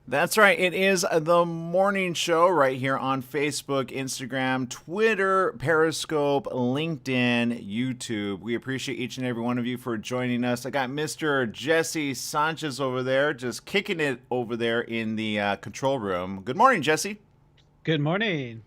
That's right. It is the morning show right here on Facebook, Instagram, Twitter, Periscope, LinkedIn, YouTube. We appreciate each and every one of you for joining us. I got Mr. Jesse Sanchez over there, just kicking it over there in the control room. Good morning, Jesse. Good morning.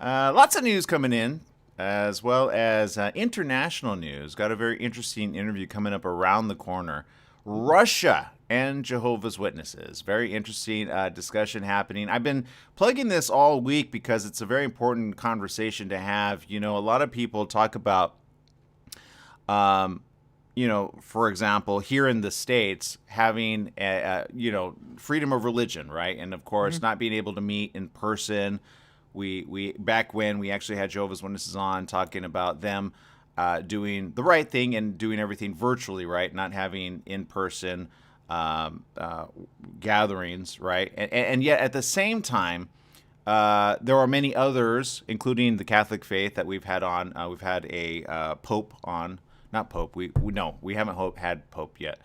Lots of news coming in, as well as international news. Got a very interesting interview coming up around the corner. Russia and Jehovah's Witnesses. Very interesting discussion happening. I've been plugging this all week because it's a very important conversation to have. You know, a lot of people talk about, for example, here in the States, having, freedom of religion, right? And of course, not being able to meet in person. We back when we actually had Jehovah's Witnesses on talking about them doing the right thing and doing everything virtually, right? Not having in-person gatherings, right? And yet at the same time, there are many others, including the Catholic faith that we've had on. We've had a Pope on, not Pope. We haven't had Pope yet.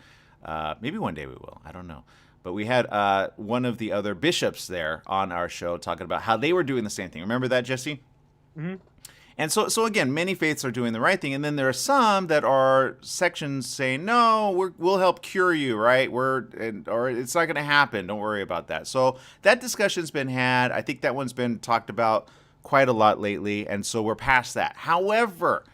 Maybe one day we will. I don't know. But we had one of the other bishops there on our show talking about how they were doing the same thing. Remember that, Jesse? Mm-hmm. And so again, many faiths are doing the right thing, and then there are some that are sections saying, "No, we'll help cure you, right? Or it's not going to happen. Don't worry about that." So that discussion's been had. I think that one's been talked about quite a lot lately, and so we're past that. However,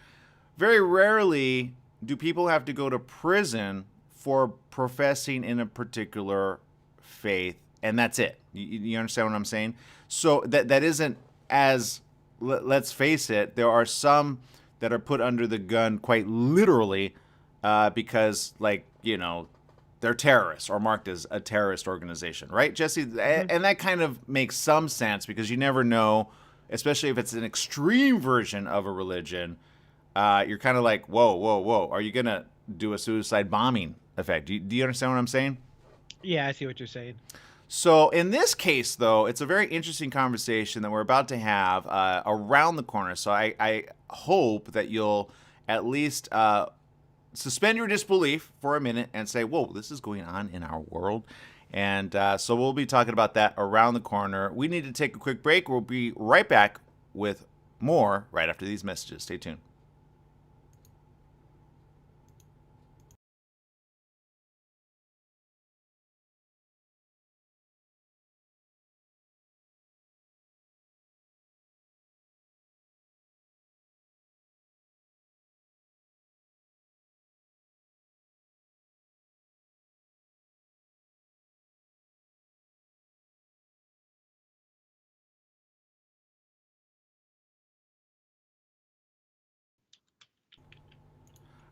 very rarely do people have to go to prison for professing in a particular faith, and that's it. You understand what I'm saying? So that isn't as, let's face it, there are some that are put under the gun quite literally because, they're terrorists or marked as a terrorist organization, right, Jesse? Mm-hmm. And that kind of makes some sense because you never know, especially if it's an extreme version of a religion. You're kind of like, whoa, whoa, whoa. Are you going to do a suicide bombing effect? Do you understand what I'm saying? Yeah, I see what you're saying. So in this case, though, it's a very interesting conversation that we're about to have around the corner. So I hope that you'll at least suspend your disbelief for a minute and say, whoa, this is going on in our world. And so we'll be talking about that around the corner. We need to take a quick break. We'll be right back with more right after these messages. Stay tuned.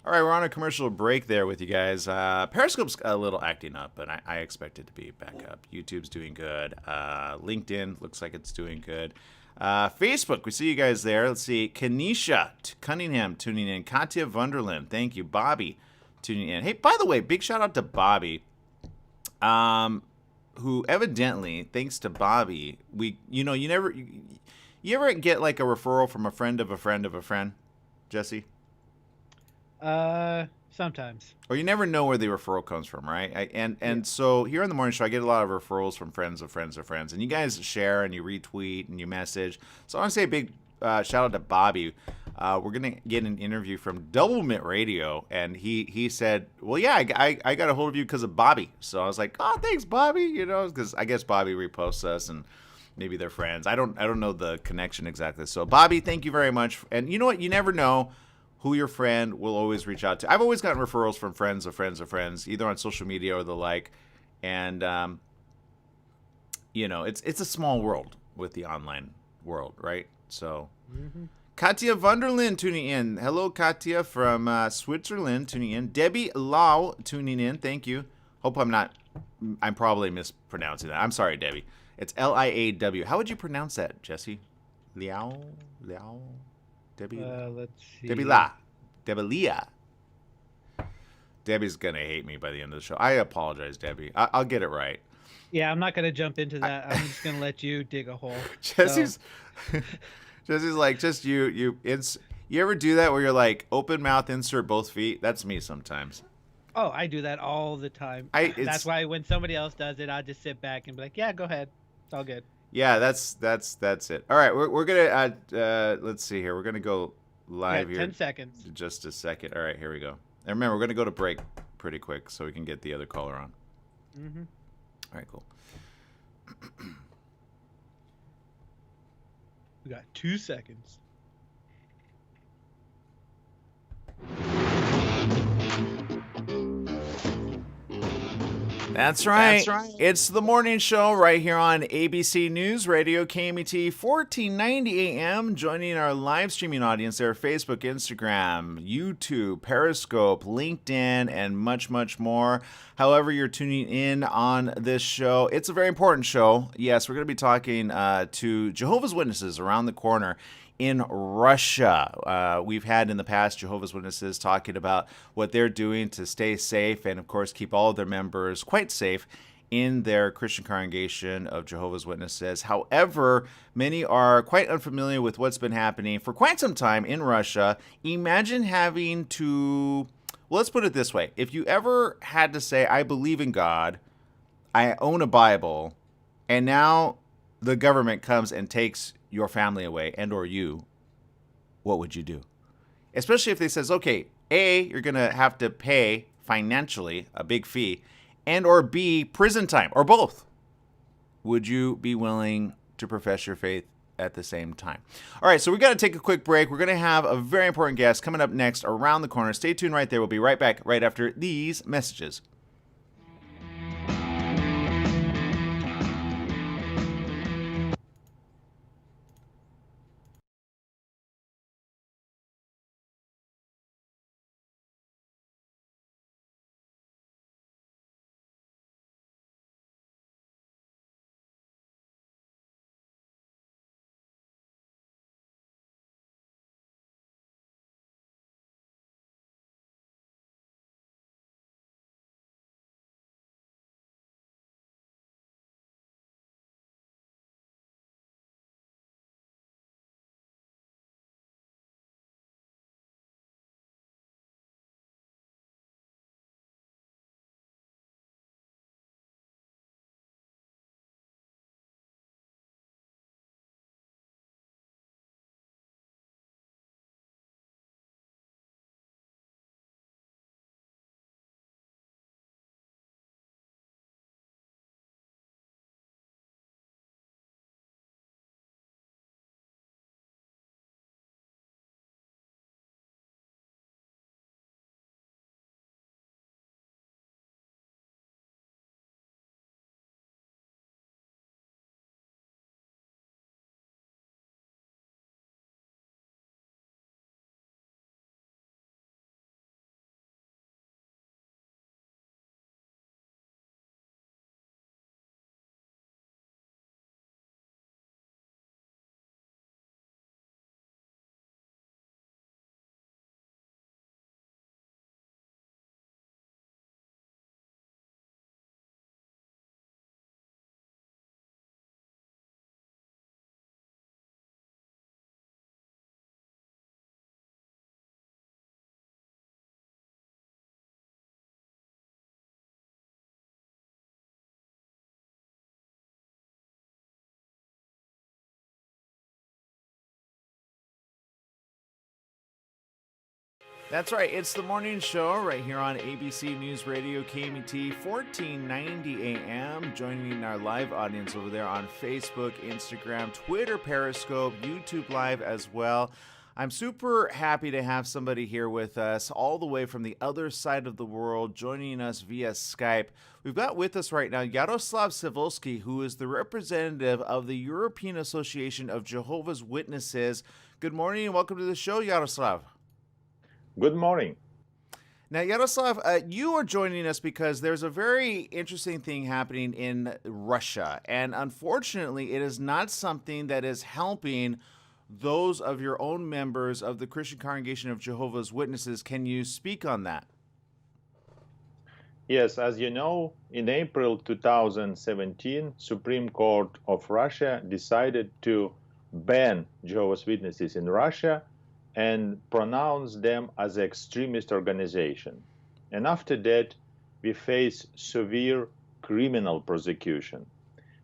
All right, we're on a commercial break there with you guys. Periscope's a little acting up, but I expect it to be back up. YouTube's doing good. LinkedIn looks like it's doing good. Facebook, we see you guys there. Let's see. Kanisha Cunningham tuning in. Katya Wunderland, thank you. Bobby tuning in. Hey, by the way, big shout out to Bobby, who evidently, thanks to Bobby, you ever get like a referral from a friend of a friend of a friend, Jesse? Sometimes. Or you never know where the referral comes from, right? And so here on the morning show, I get a lot of referrals from friends of friends of friends, and you guys share and you retweet and you message. So I want to say a big shout out to Bobby. We're gonna get an interview from Double Mint Radio, and he said, "Well, yeah, I got a hold of you because of Bobby." So I was like, "Oh, thanks, Bobby." You know, because I guess Bobby reposts us and maybe they're friends. I don't know the connection exactly. So Bobby, thank you very much. And you know what? You never know who your friend will always reach out to. I've always gotten referrals from friends of friends of friends, either on social media or the like. And, it's a small world with the online world, right? So, Katya Wunderland tuning in. Hello, Katya from Switzerland tuning in. Debbie Lau tuning in. Thank you. Hope I'm probably mispronouncing that. I'm sorry, Debbie. It's Liaw. How would you pronounce that, Jesse? Liao? Debbie? Let's see. Debbie La. Debbie Leah. Debbie's going to hate me by the end of the show. I apologize, Debbie. I'll get it right. Yeah, I'm not gonna jump into that. I'm just gonna let you dig a hole. Jesse's Jesse's like, just you ever do that where you're like, open mouth, insert both feet? That's me sometimes. Oh, I do that all the time. That's It's why when somebody else does it, I just sit back and be like, "Yeah, go ahead. It's all good." yeah, that's it. All right, we're gonna let's see here. We're gonna go You live got here 10 seconds. in just a second. All right, here we go. And remember, we're gonna go to break pretty quick so we can get the other caller on. Hmm. All right, cool. We got 2 seconds. That's right. It's the morning show right here on ABC News Radio KMET 1490 AM. Joining our live streaming audience there, Facebook, Instagram, YouTube, Periscope, LinkedIn, and much, much more. However, you're tuning in on this show, it's a very important show. Yes, we're going to be talking to Jehovah's Witnesses around the corner in Russia. We've had in the past Jehovah's Witnesses talking about what they're doing to stay safe and, of course, keep all of their members quite safe in their Christian congregation of Jehovah's Witnesses. However, many are quite unfamiliar with what's been happening for quite some time in Russia. Imagine having to, well, let's put it this way. If you ever had to say, I believe in God, I own a Bible, and now the government comes and takes your family away and or you, what would you do? Especially if they says, okay, A, you're going to have to pay financially a big fee, and or B, prison time, or both. Would you be willing to profess your faith at the same time? All right, so we got to take a quick break. We're going to have a very important guest coming up next around the corner. Stay tuned right there. We'll be right back right after these messages. That's right. It's the morning show right here on ABC News Radio KMET 1490 AM. Joining our live audience over there on Facebook, Instagram, Twitter, Periscope, YouTube Live as well. I'm super happy to have somebody here with us all the way from the other side of the world, joining us via Skype. We've got with us right now Yaroslav Sivolsky, who is the representative of the European Association of Jehovah's Witnesses. Good morning and welcome to the show, Yaroslav. Good morning. Now, Yaroslav, you are joining us because there's a very interesting thing happening in Russia. And unfortunately, it is not something that is helping those of your own members of the Christian Congregation of Jehovah's Witnesses. Can you speak on that? Yes, as you know, in April 2017, Supreme Court of Russia decided to ban Jehovah's Witnesses in Russia and pronounce them as an extremist organization. And after that, we face severe criminal prosecution.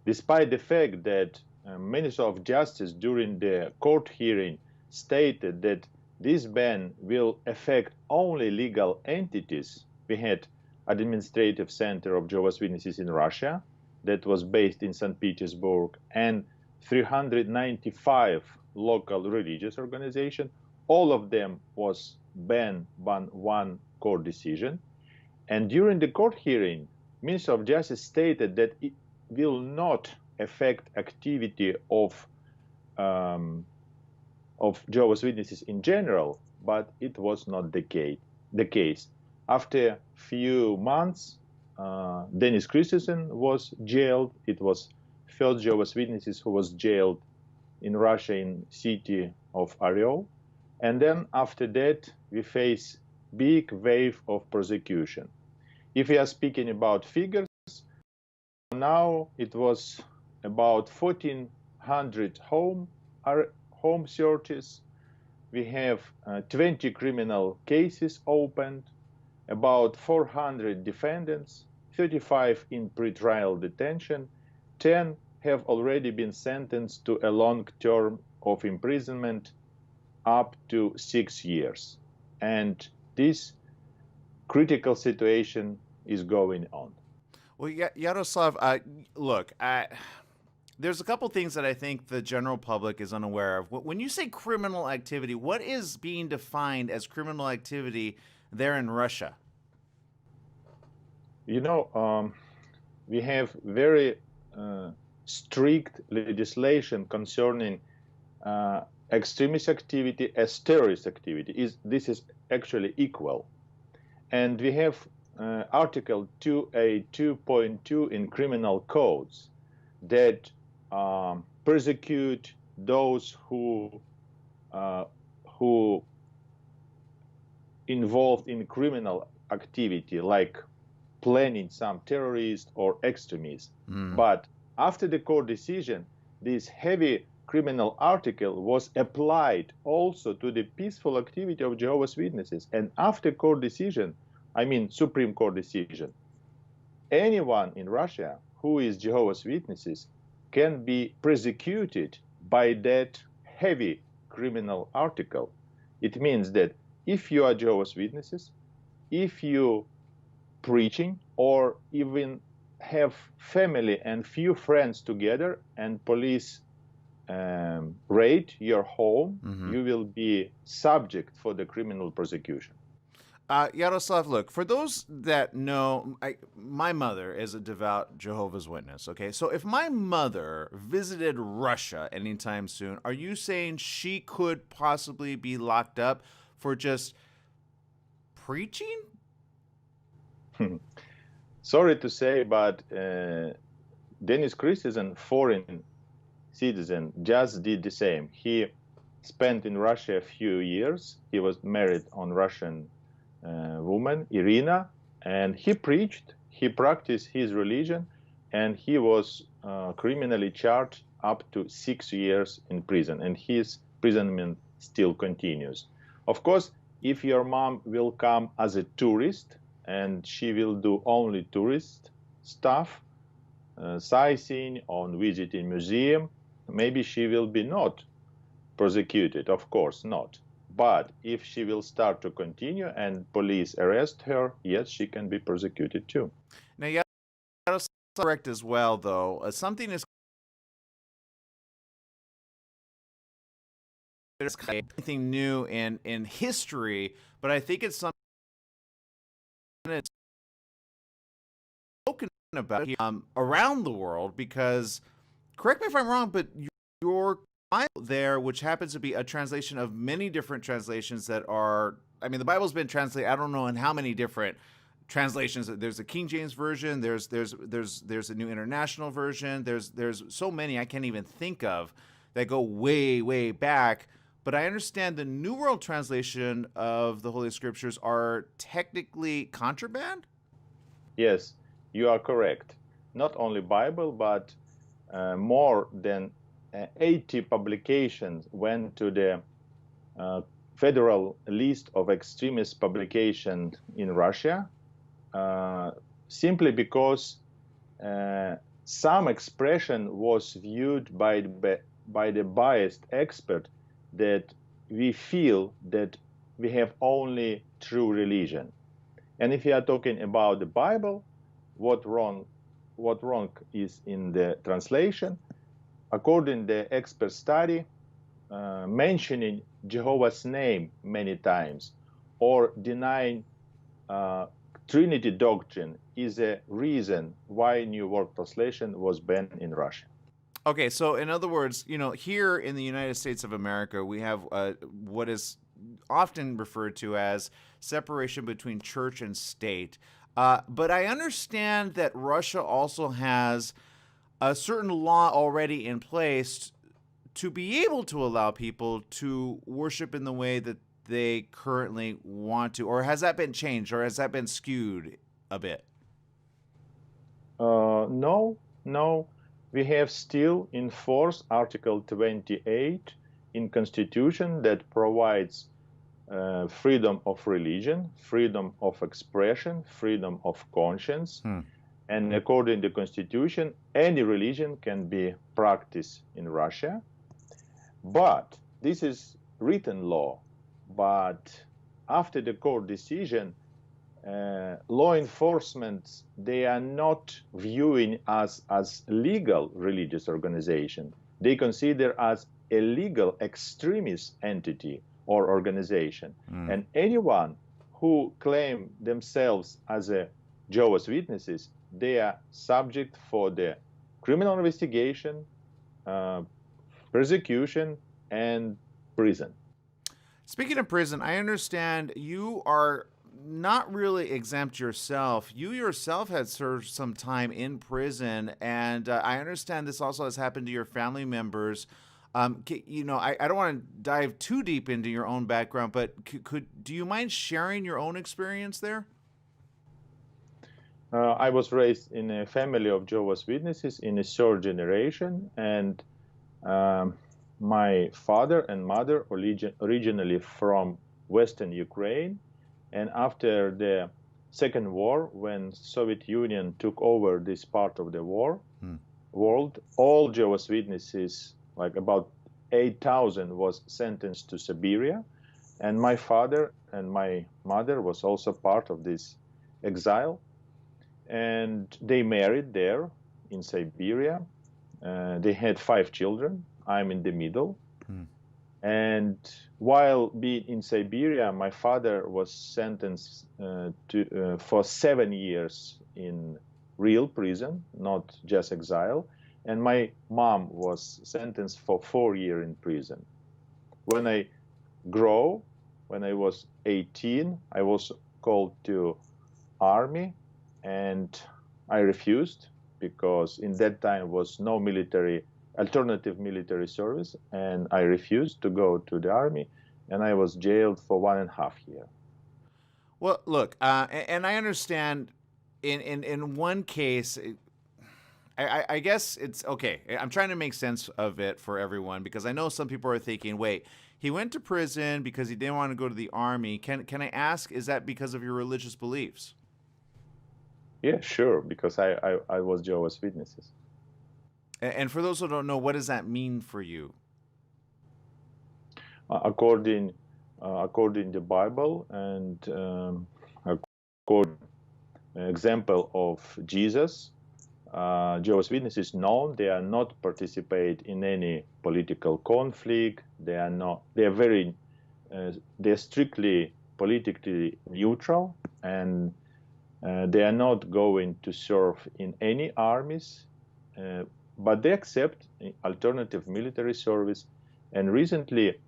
Despite the fact that Minister of Justice during the court hearing stated that this ban will affect only legal entities, we had Administrative Center of Jehovah's Witnesses in Russia that was based in St. Petersburg and 395 local religious organizations. All of them was banned by one court decision. And during the court hearing, Minister of Justice stated that it will not affect activity of Jehovah's Witnesses in general, but it was not the case. After a few months, Dennis Christensen was jailed. It was first Jehovah's Witnesses who was jailed in Russia in city of Oryol. And then after that, we face big wave of prosecution. If we are speaking about figures, now it was about 1,400 home searches. We have 20 criminal cases opened, about 400 defendants, 35 in pretrial detention, 10 have already been sentenced to a long term of imprisonment up to 6 years. And this critical situation is going on. Well, Yaroslav, look, there's a couple things that I think the general public is unaware of. When you say criminal activity, what is being defined as criminal activity there in Russia? You know, we have very strict legislation concerning extremist activity as terrorist activity. This is actually equal. And we have Article 2A2.2 in criminal codes that persecute those who involved in criminal activity, like planning some terrorist or extremist. But after the court decision, this heavy criminal article was applied also to the peaceful activity of Jehovah's Witnesses. And after court decision, I mean Supreme Court decision, anyone in Russia who is Jehovah's Witnesses can be prosecuted by that heavy criminal article. It means that if you are Jehovah's Witnesses, if you preaching or even have family and few friends together and police raid your home, you will be subject for the criminal prosecution. Yaroslav, look, for those that know, my mother is a devout Jehovah's Witness, okay? So if my mother visited Russia anytime soon, are you saying she could possibly be locked up for just preaching? Sorry to say, but Dennis Christensen, foreign citizen, just did the same. He spent in Russia a few years. He was married on Russian woman, Irina, and he preached, he practiced his religion, and he was criminally charged up to 6 years in prison, and his imprisonment still continues. Of course, if your mom will come as a tourist, and she will do only tourist stuff, sightseeing, on visiting museum, maybe she will be not prosecuted, of course not. But if she will start to continue and police arrest her, yes, she can be persecuted too. Now, yeah, that's correct as well, though. Something is anything new in history, but I think it's something that's spoken about around the world, because, correct me if I'm wrong, but your Bible there, which happens to be a translation of many different translations that are, I mean, the Bible's been translated, I don't know in how many different translations. There's a King James version, there's a New International version, there's so many I can't even think of that go way back. But I understand the New World Translation of the Holy Scriptures are technically contraband? Yes, you are correct. Not only Bible, but more than 80 publications went to the federal list of extremist publications in Russia. simply because some expression was viewed by the biased expert that we feel that we have only true religion. And if you are talking about the Bible, what wrong is in the translation? According to the expert study, mentioning Jehovah's name many times or denying Trinity doctrine is a reason why New World Translation was banned in Russia. Okay, so in other words, here in the United States of America, we have what is often referred to as separation between church and state. But I understand that Russia also has a certain law already in place to be able to allow people to worship in the way that they currently want to. Or has that been changed, or has that been skewed a bit? No. We have still in force Article 28 in Constitution that provides freedom of religion, freedom of expression, freedom of conscience. And according to the Constitution, any religion can be practiced in Russia. But this is written law. But after the court decision, law enforcement, they are not viewing us as legal religious organization. They consider us a legal extremist entity or organization. And anyone who claim themselves as a Jehovah's Witnesses, they are subject for the criminal investigation, persecution, and prison. Speaking of prison, I understand you are not really exempt yourself. You yourself had served some time in prison, and I understand this also has happened to your family members. I don't want to dive too deep into your own background, but do you mind sharing your own experience there? I was raised in a family of Jehovah's Witnesses in a third generation, and my father and mother originally from Western Ukraine. And after the Second War, when Soviet Union took over this part of the world, all Jehovah's Witnesses, like about 8,000, was sentenced to Siberia. And my father and my mother was also part of this exile. And they married there in Siberia. They had 5 children. I'm in the middle. And while being in Siberia, my father was sentenced for 7 years in real prison, not just exile. And my mom was sentenced for 4 years in prison. When I was 18, I was called to army, and I refused because in that time was no alternative military service, and I refused to go to the army, and I was jailed for 1.5 years. Well, look, and I understand in one case, I guess it's okay. I'm trying to make sense of it for everyone, because I know some people are thinking, wait, he went to prison because he didn't want to go to the army. Can I ask, is that because of your religious beliefs? Yeah, sure, because I was Jehovah's Witnesses. And for those who don't know, what does that mean for you? According to the Bible and according example of Jesus, Jehovah's Witnesses known they are not participate in any political conflict. They're strictly politically neutral, and they are not going to serve in any armies, but they accept alternative military service. And recently,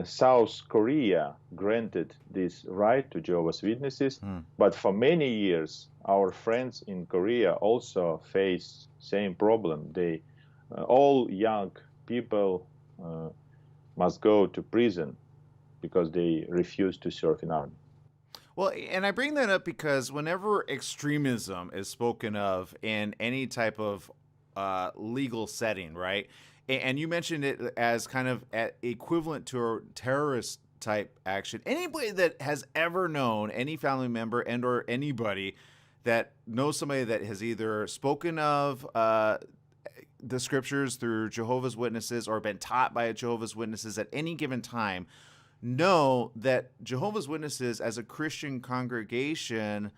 South Korea granted this right to Jehovah's Witnesses, but for many years, our friends in Korea also face same problem. All young people must go to prison because they refuse to serve in army. Well, and I bring that up because whenever extremism is spoken of in any type of legal setting, right? And you mentioned it as kind of equivalent to terrorist type action. Anybody that has ever known any family member and or anybody that knows somebody that has either spoken of the scriptures through Jehovah's Witnesses or been taught by a Jehovah's Witnesses at any given time know that Jehovah's Witnesses as a Christian congregation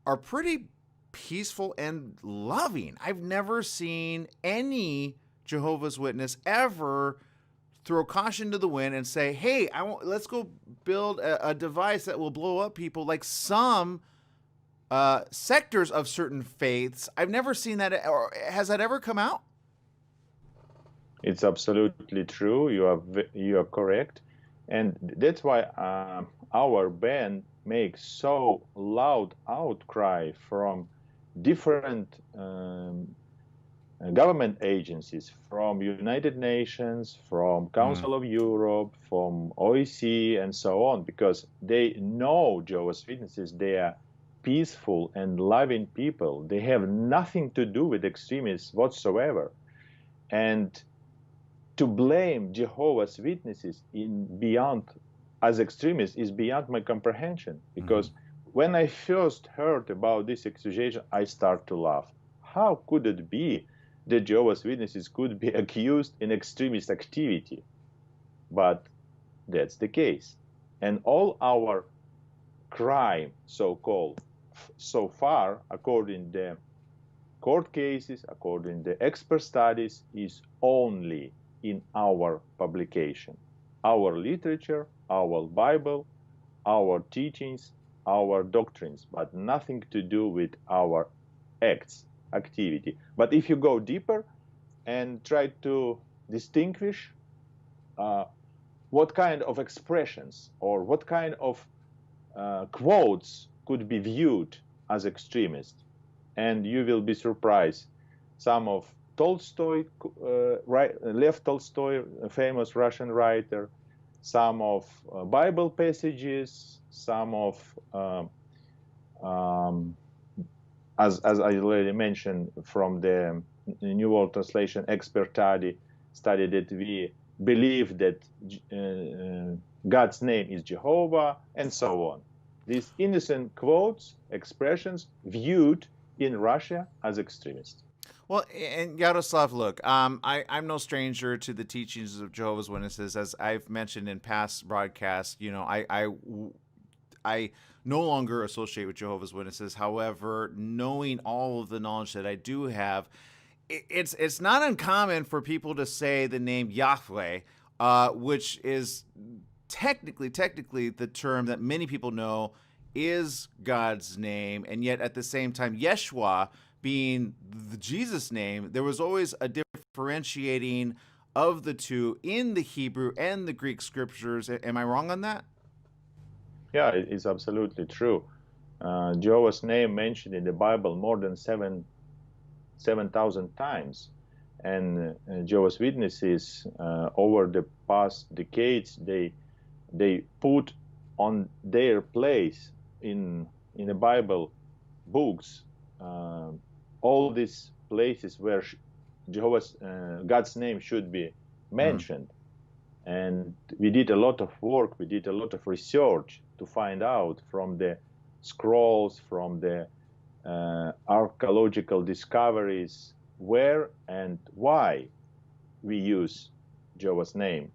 are pretty peaceful and loving. I've never seen any Jehovah's Witness ever throw caution to the wind and say, hey, let's go build a device that will blow up people like some sectors of certain faiths. I've never seen that. Or has that ever come out? It's absolutely true. You are correct. And that's why our band makes so loud outcry from different government agencies, from United Nations, from Council of Europe, from OEC, and so on, because they know Jehovah's Witnesses, they are peaceful and loving people. They have nothing to do with extremists whatsoever. And to blame Jehovah's Witnesses as extremists is beyond my comprehension, because when I first heard about this accusation, I start to laugh. How could it be that Jehovah's Witnesses could be accused in extremist activity? But that's the case. And all our crime, so-called, so far, according to court cases, according to expert studies, is only in our publication. Our literature, our Bible, our teachings, our doctrines, but nothing to do with our acts, activity. But if you go deeper and try to distinguish what kind of expressions or what kind of quotes could be viewed as extremist, and you will be surprised. Some of Tolstoy, Lev Tolstoy, a famous Russian writer, some of Bible passages, some of, as I already mentioned, from the New World Translation expert study that we believe that God's name is Jehovah, and so on. These innocent quotes, expressions, viewed in Russia as extremist. Well, and Yaroslav, look, I'm no stranger to the teachings of Jehovah's Witnesses. As I've mentioned in past broadcasts, you know, I no longer associate with Jehovah's Witnesses. However, knowing all of the knowledge that I do have, it's not uncommon for people to say the name Yahweh, which is technically the term that many people know is God's name, and yet at the same time, Yeshua being the Jesus name, there was always a differentiating of the two in the Hebrew and the Greek scriptures. Am I wrong on that? Yeah, it's absolutely true. Jehovah's name mentioned in the Bible more than 7,000 times. And Jehovah's Witnesses, over the past decades, they put on their place in the Bible books all these places where God's name should be mentioned. And we did a lot of work, we did a lot of research to find out from the scrolls, from the archaeological discoveries, where and why we use Jehovah's name.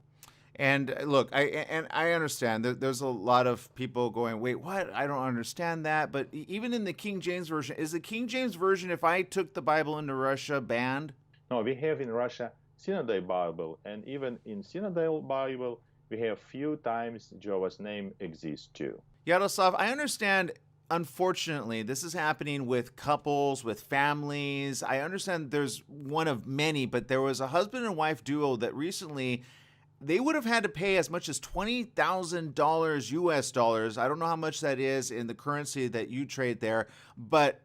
And look, I understand. There's a lot of people going, wait, what? I don't understand that. But even in the King James Version, is the King James Version, if I took the Bible into Russia, banned? No, we have in Russia Synodal Bible, and even in Synodal Bible, we have few times Jehovah's name exists too. Yaroslav, I understand. Unfortunately, this is happening with couples, with families. I understand there's one of many, but there was a husband and wife duo that recently, they would have had to pay as much as $20,000 US dollars. I don't know how much that is in the currency that you trade there, but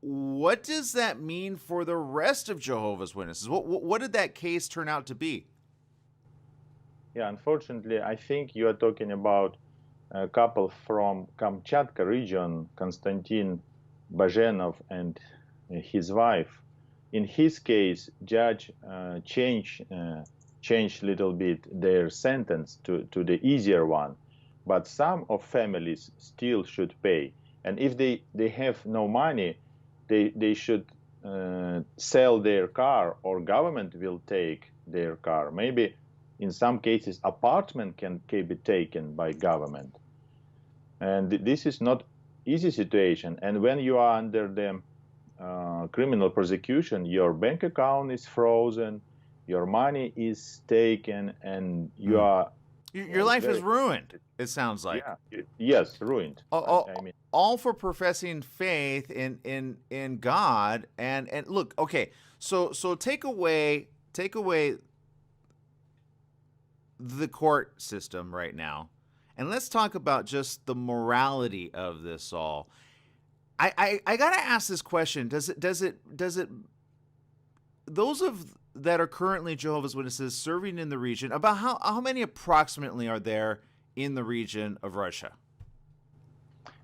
what does that mean for the rest of Jehovah's Witnesses? What did that case turn out to be? Yeah, unfortunately, I think you are talking about a couple from Kamchatka region, Konstantin Bajenov and his wife. In his case, judge changed change a little bit their sentence to the easier one. But some of families still should pay. And if they have no money, they should sell their car, or government will take their car. Maybe in some cases apartment can be taken by government. And this is not easy situation. And when you are under the criminal prosecution, your bank account is frozen, your money is taken, and you are your life is ruined. It sounds like. Yeah. Yes, ruined. All for professing faith in God. And look, okay, so take away the court system right now, and let's talk about just the morality of this all. I gotta ask this question: Does it those that are currently Jehovah's Witnesses serving in the region, about how many approximately are there in the region of Russia?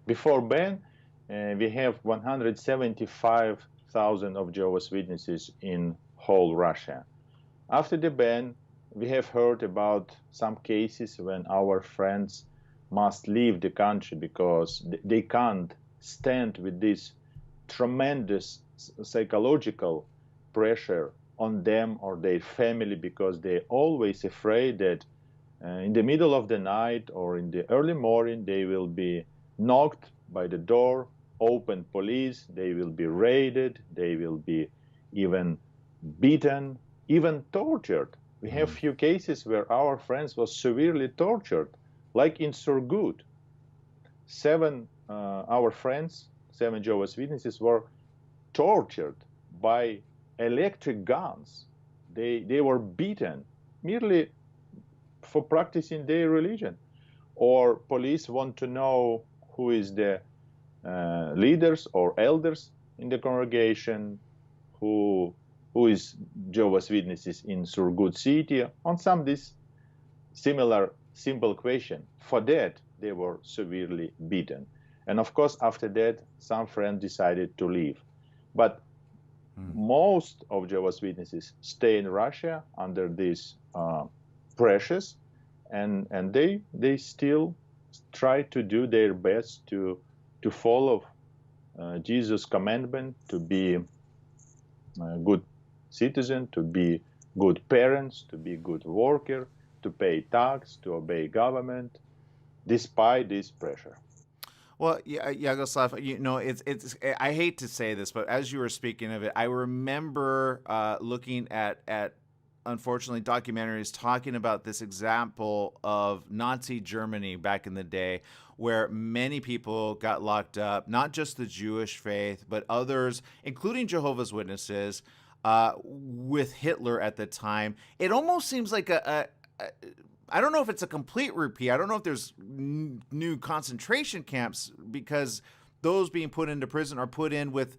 Before ban, we have 175,000 of Jehovah's Witnesses in whole Russia. After the ban, we have heard about some cases when our friends must leave the country because they can't stand with this tremendous psychological pressure on them or their family, because they're always afraid that in the middle of the night or in the early morning they will be knocked by the door, open police, they will be raided, they will be even beaten, even tortured. We have few cases where our friends were severely tortured, like in Surgut. Our friends, 7 Jehovah's Witnesses, were tortured by electric guns. They were beaten merely for practicing their religion. Or police want to know who is the leaders or elders in the congregation, who is Jehovah's Witnesses in Surgut city, on some this similar simple question. For that, they were severely beaten. And of course, after that, some friends decided to leave. But most of Jehovah's Witnesses stay in Russia under these pressures, and they still try to do their best to follow Jesus' commandment, to be a good citizen, to be good parents, to be good worker, to pay tax, to obey government, despite this pressure. Well, yeah, Yagoslav, it's. I hate to say this, but as you were speaking of it, I remember looking at unfortunately documentaries talking about this example of Nazi Germany back in the day, where many people got locked up, not just the Jewish faith, but others, including Jehovah's Witnesses, with Hitler at the time. It almost seems like I don't know if it's a complete repeat. I don't know if there's new concentration camps, because those being put into prison are put in with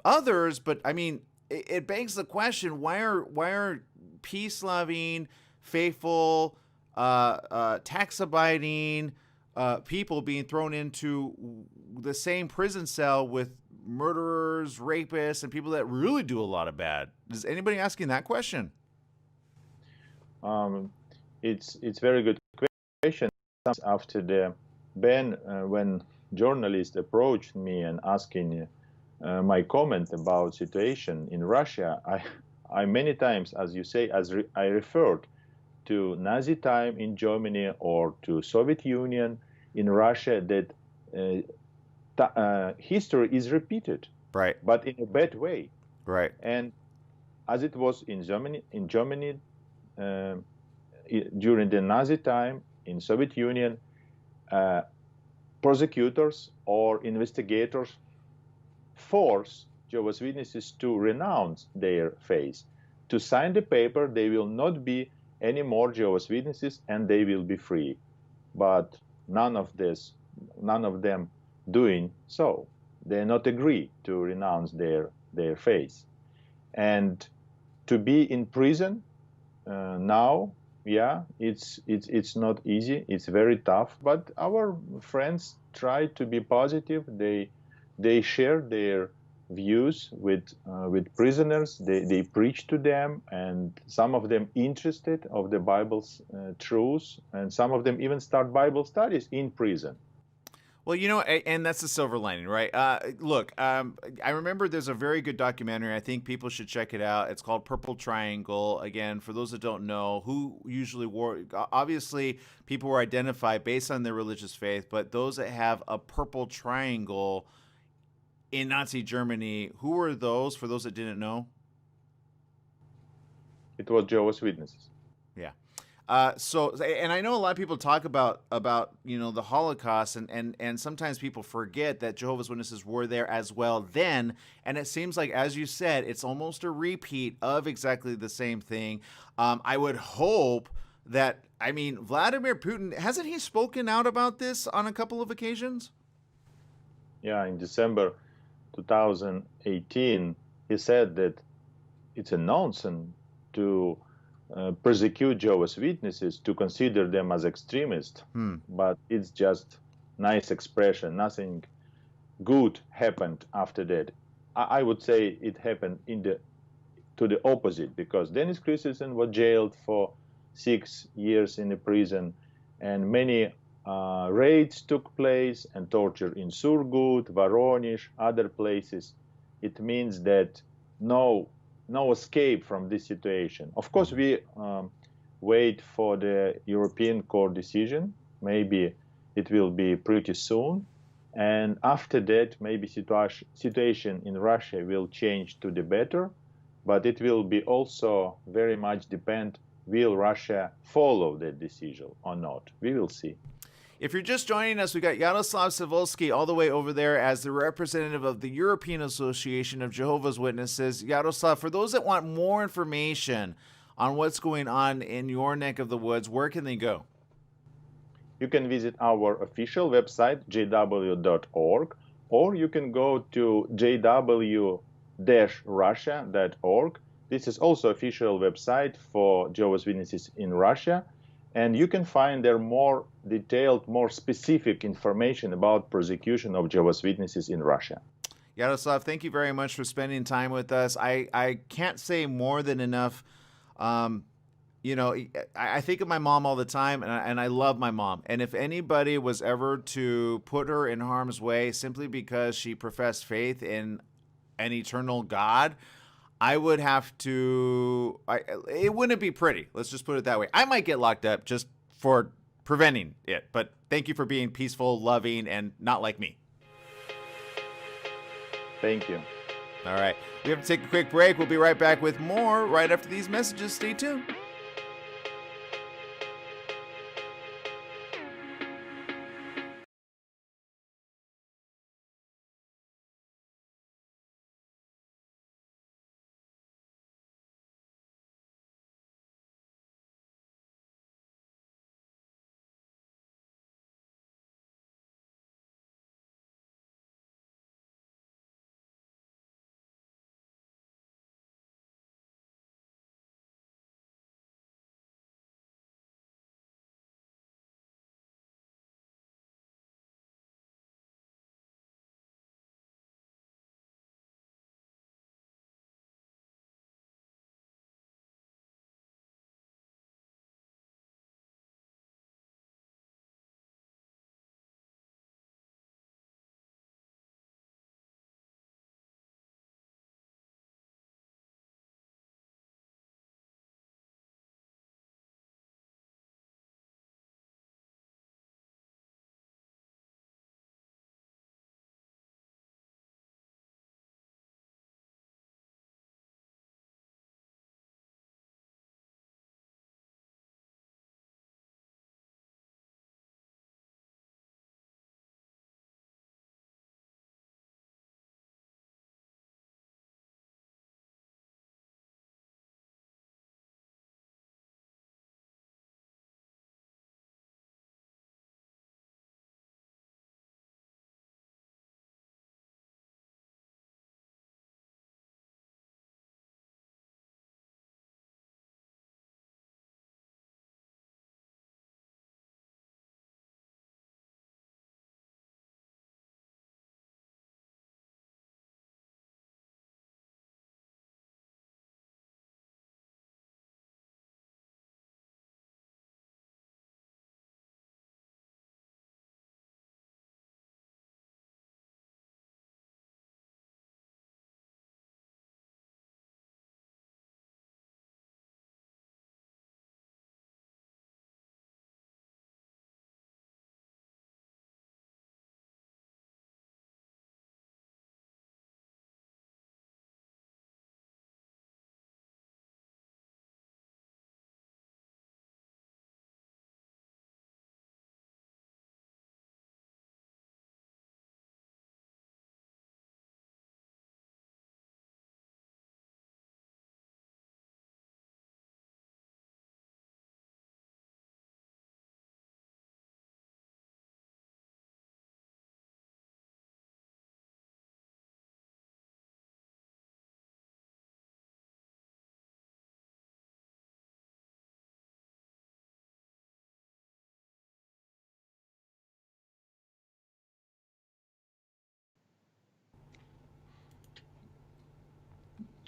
others. But I mean, it begs the question: why are peace-loving, faithful, tax-abiding people being thrown into the same prison cell with murderers, rapists, and people that really do a lot of bad? Is anybody asking that question? It's very good question. After the ban, when journalists approached me and asking my comment about situation in Russia, I many times, as you say, I referred to Nazi time in Germany or to Soviet Union in Russia, that history is repeated, right? But in a bad way, right? And as it was in Germany. During the Nazi time in Soviet Union, prosecutors or investigators force Jehovah's Witnesses to renounce their faith, to sign the paper they will not be any more Jehovah's Witnesses and they will be free. But none of them doing so. They not agree to renounce their faith. And to be in prison now, yeah, it's not easy. It's very tough. But our friends try to be positive. They share their views with prisoners. They preach to them, and some of them interested of the Bible's truths, and some of them even start Bible studies in prison. Well, and that's the silver lining, right? Look, I remember there's a very good documentary. I think people should check it out. It's called Purple Triangle. Again, for those that don't know, who usually wore, obviously, people were identified based on their religious faith, but those that have a purple triangle in Nazi Germany, who were those, for those that didn't know? It was Jehovah's Witnesses. Yeah. And I know a lot of people talk about the Holocaust, and sometimes people forget that Jehovah's Witnesses were there as well then, and it seems like, as you said, it's almost a repeat of exactly the same thing. I would hope that, Vladimir Putin, hasn't he spoken out about this on a couple of occasions? Yeah, in December 2018, he said that it's a nonsense to persecute Jehovah's Witnesses, to consider them as extremists, but it's just nice expression. Nothing good happened after that. I would say it happened to the opposite, because Dennis Christensen was jailed for 6 years in a prison, and many raids took place and torture in Surgut, Voronezh, other places. It means that no escape from this situation. Of course, we wait for the European Court decision. Maybe it will be pretty soon. And after that, maybe situation in Russia will change to the better. But it will be also very much depend, will Russia follow that decision or not? We will see. If you're just joining us, we got Yaroslav Savolsky all the way over there as the representative of the European Association of Jehovah's Witnesses. Yaroslav, for those that want more information on what's going on in your neck of the woods, where can they go? You can visit our official website, jw.org, or you can go to jw-russia.org. This is also official website for Jehovah's Witnesses in Russia. And you can find there more detailed, more specific information about persecution of Jehovah's Witnesses in Russia. Yaroslav, thank you very much for spending time with us. I can't say more than enough. I think of my mom all the time, and I love my mom. And if anybody was ever to put her in harm's way simply because she professed faith in an eternal God, I would have to, it wouldn't be pretty. Let's just put it that way. I might get locked up just for preventing it. But thank you for being peaceful, loving, and not like me. Thank you. All right. We have to take a quick break. We'll be right back with more right after these messages. Stay tuned.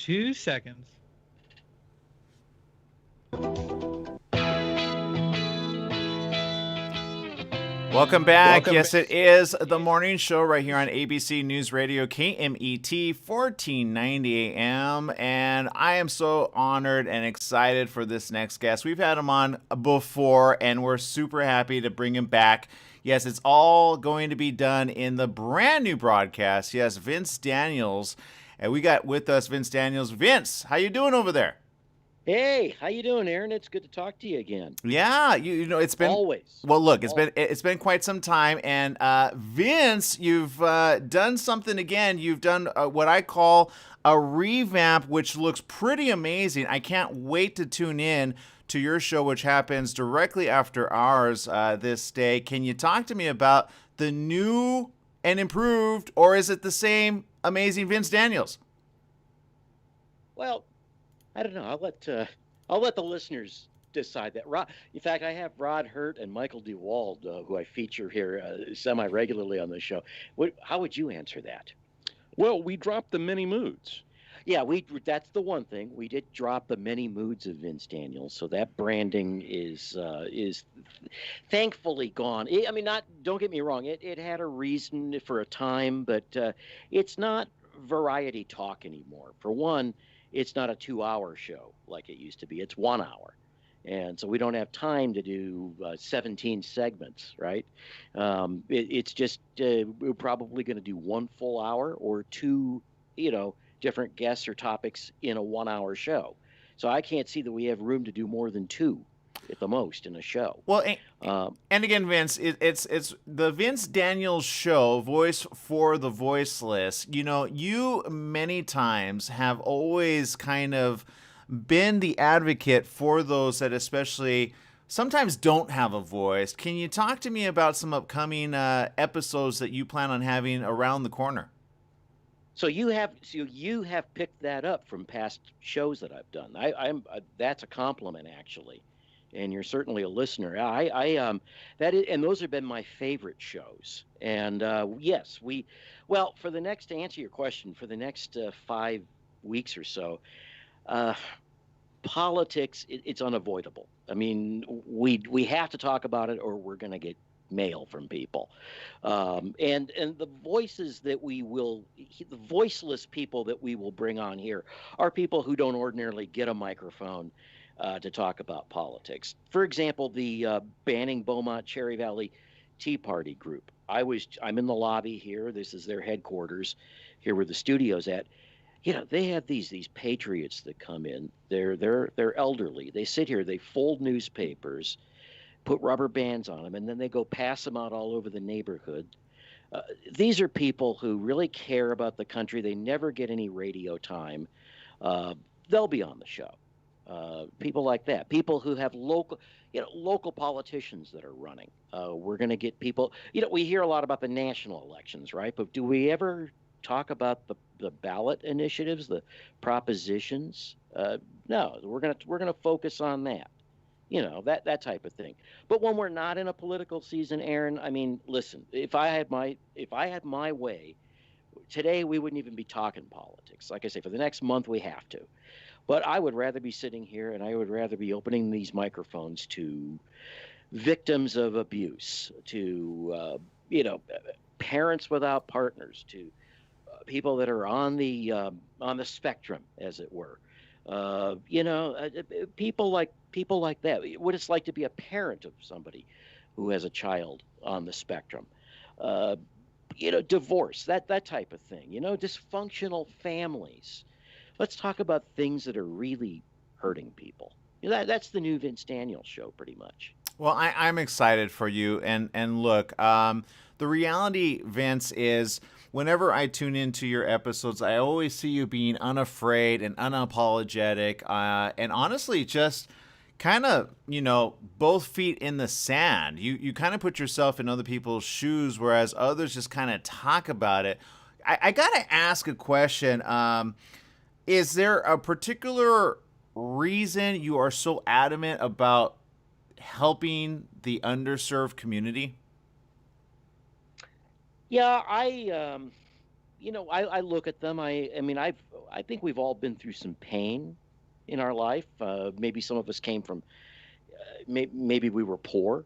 2 seconds. Welcome back. Yes, it is the morning show right here on ABC News Radio, KMET, 1490 AM. And I am so honored and excited for this next guest. We've had him on before, and we're super happy to bring him back. Yes, it's all going to be done in the brand new broadcast. Yes, Vince Daniels. And we got with us Vince Daniels. Vince, how you doing over there? Hey, how you doing, Aaron? It's good to talk to you again. Yeah, you know it's been always. Well, look, it's been quite some time, and Vince, you've done something again. You've done what I call a revamp, which looks pretty amazing. I can't wait to tune in to your show, which happens directly after ours this day. Can you talk to me about the new and improved, or is it the same amazing Vince Daniels? Well, I don't know. I'll let the listeners decide that. In fact, I have Rod Hurt and Michael DeWald, who I feature here semi-regularly on the show. How would you answer that? Well, we dropped the many moods. Yeah, that's the one thing. We did drop the many moods of Vince Daniels, so that branding is thankfully gone. I mean, don't get me wrong. It had a reason for a time, but it's not variety talk anymore. For one, it's not a 2-hour show like it used to be. It's 1 hour. And so we don't have time to do 17 segments, right? It's just we're probably going to do 1 full hour or 2, different guests or topics in a 1-hour show. So I can't see that we have room to do more than 2 at the most in a show. Well, and again, Vince, it's the Vince Daniels Show, voice for the voiceless. You many times have always kind of been the advocate for those that especially sometimes don't have a voice. Can you talk to me about some upcoming episodes that you plan on having around the corner? So you have picked that up from past shows that I've done. That's a compliment, actually. And you're certainly a listener. And those have been my favorite shows. And yes, for the next, to answer your question, for the next 5 weeks or so, politics, it's unavoidable. I mean, we have to talk about it, or we're going to get mail from people. And the voices that the voiceless people that we will bring on here are people who don't ordinarily get a microphone to talk about politics. For example, the Banning Beaumont Cherry Valley Tea Party group. I'm in the lobby here. This is their headquarters, here where the studio's at. They have these patriots that come in. They're elderly. They sit here. They fold newspapers, put rubber bands on them, and then they go pass them out all over the neighborhood. These are people who really care about the country. They never get any radio time. They'll be on the show. People like that. People who have local politicians that are running. We're going to get people. We hear a lot about the national elections, right? But do we ever talk about the ballot initiatives, the propositions? No, we're gonna focus on that. That type of thing. But when we're not in a political season, Aaron, I mean, listen, if I had my way, today we wouldn't even be talking politics. Like I say, for the next month we have to. But I would rather be sitting here, and I would rather be opening these microphones to victims of abuse, to parents without partners, to people that are on the spectrum, as it were. People like that. What it's like to be a parent of somebody who has a child on the spectrum. Divorce, that type of thing. Dysfunctional families. Let's talk about things that are really hurting people. That's the new Vince Daniels Show, pretty much. Well, I'm excited for you. And look, the reality, Vince, is whenever I tune into your episodes, I always see you being unafraid and unapologetic, and honestly, just kind of, both feet in the sand. You kind of put yourself in other people's shoes, whereas others just kind of talk about it. I got to ask a question. Is there a particular reason you are so adamant about helping the underserved community? Yeah, I look at them. I mean, I think we've all been through some pain in our life. Maybe some of us came from, maybe we were poor.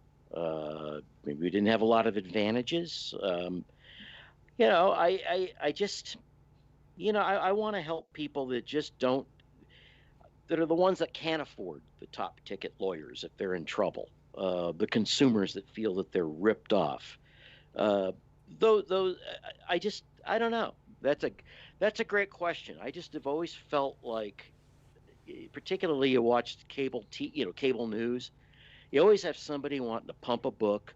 Maybe we didn't have a lot of advantages. I just, I want to help people that just don't, that are the ones that can't afford the top ticket lawyers if they're in trouble. The consumers that feel that they're ripped off. Those, I don't know. That's a great question. I just have always felt like, particularly you watch cable news, you always have somebody wanting to pump a book,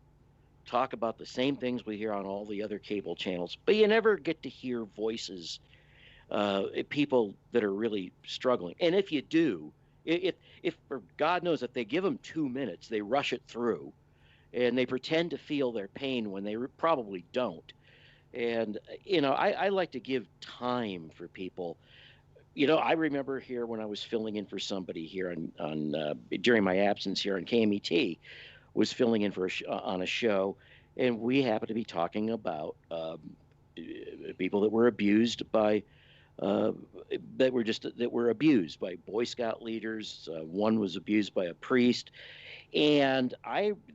talk about the same things we hear on all the other cable channels, but you never get to hear voices, people that are really struggling. And if you do, if for God knows, if they give them 2 minutes, they rush it through, and they pretend to feel their pain when they probably don't. And I like to give time for people. I remember here when I was filling in for somebody here on during my absence here on KMET, was filling in for on a show, and we happened to be talking about people that were abused by that were abused by Boy Scout leaders. One was abused by a priest, and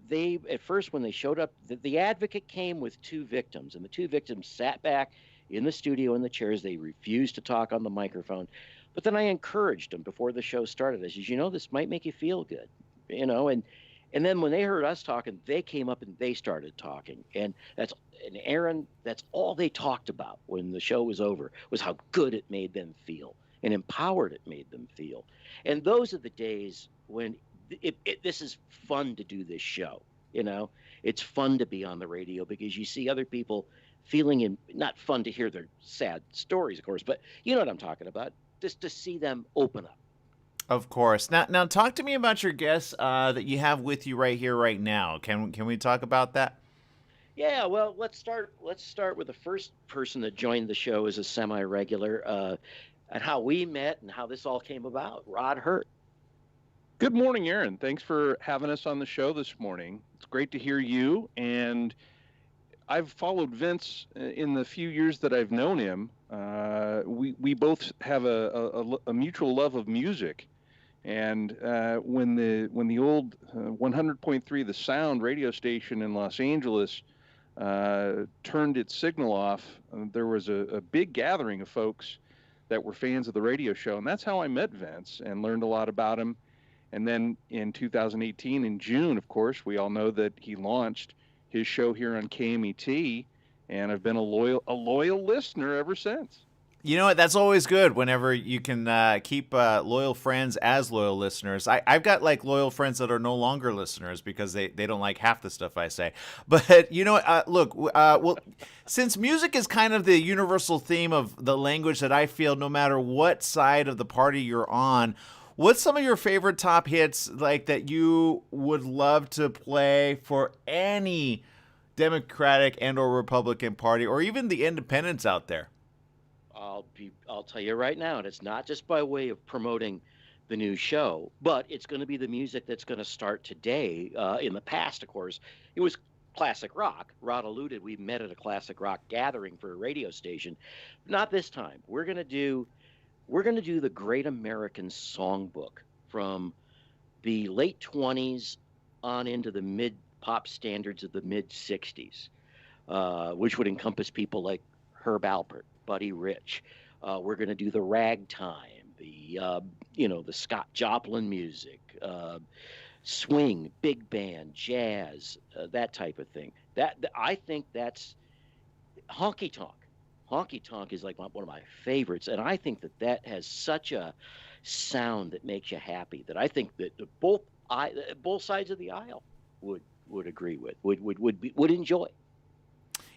they at first when they showed up, the advocate came with two victims, and the two victims sat back in the studio in the chairs. They refused to talk on the microphone. But then I encouraged them before the show started. I said, this might make you feel good, and then when they heard us talking, they came up and they started talking. And Aaron, that's all they talked about when the show was over, was how good it made them feel and empowered it made them feel. And those are the days when this is fun to do this show. It's fun to be on the radio because you see other people feeling not fun to hear their sad stories, of course, but you know what I'm talking about, just to see them open up. Of course. Now, talk to me about your guests that you have with you right here, right now. Can we talk about that? Yeah, well, let's start with the first person that joined the show as a semi-regular, and how we met and how this all came about. Rod Hurt. Good morning, Aaron. Thanks for having us on the show this morning. It's great to hear you. And I've followed Vince in the few years that I've known him. We both have a mutual love of music. And when the old 100.3 The Sound radio station in Los Angeles turned its signal off, there was a big gathering of folks that were fans of the radio show. And that's how I met Vince and learned a lot about him. And then in 2018, in June, of course, we all know that he launched his show here on KMET, and I've been a loyal listener ever since. You know what? That's always good whenever you can keep loyal friends as loyal listeners. I've got loyal friends that are no longer listeners because they don't like half the stuff I say. But look, well, since music is kind of the universal theme of the language that I feel no matter what side of the party you're on, what's some of your favorite top hits that you would love to play for any Democratic and or Republican party or even the independents out there? I'll tell you right now, and it's not just by way of promoting the new show, but it's going to be the music that's going to start today. In the past, of course, it was classic rock. Rod alluded, we met at a classic rock gathering for a radio station. Not this time. We're going to do the Great American Songbook from the late 20s on into the mid pop standards of the mid 60s, which would encompass people like Herb Alpert, Buddy Rich. We're going to do the ragtime, the Scott Joplin music, swing, big band, jazz, that type of thing. I think that's honky tonk. Honky tonk is one of my favorites, and I think that has such a sound that makes you happy that I think that both sides of the aisle would agree with, would enjoy.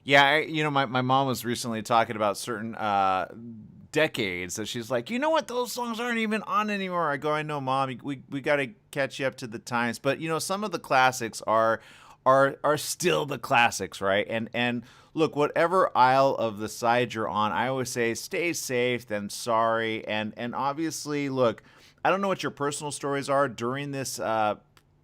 Yeah, my mom was recently talking about certain decades that she's like, those songs aren't even on anymore. I go, I know, Mom, we got to catch you up to the times. But some of the classics are still the classics, right? And look, whatever aisle of the side you're on, I always say stay safe than sorry. And obviously, look, I don't know what your personal stories are during this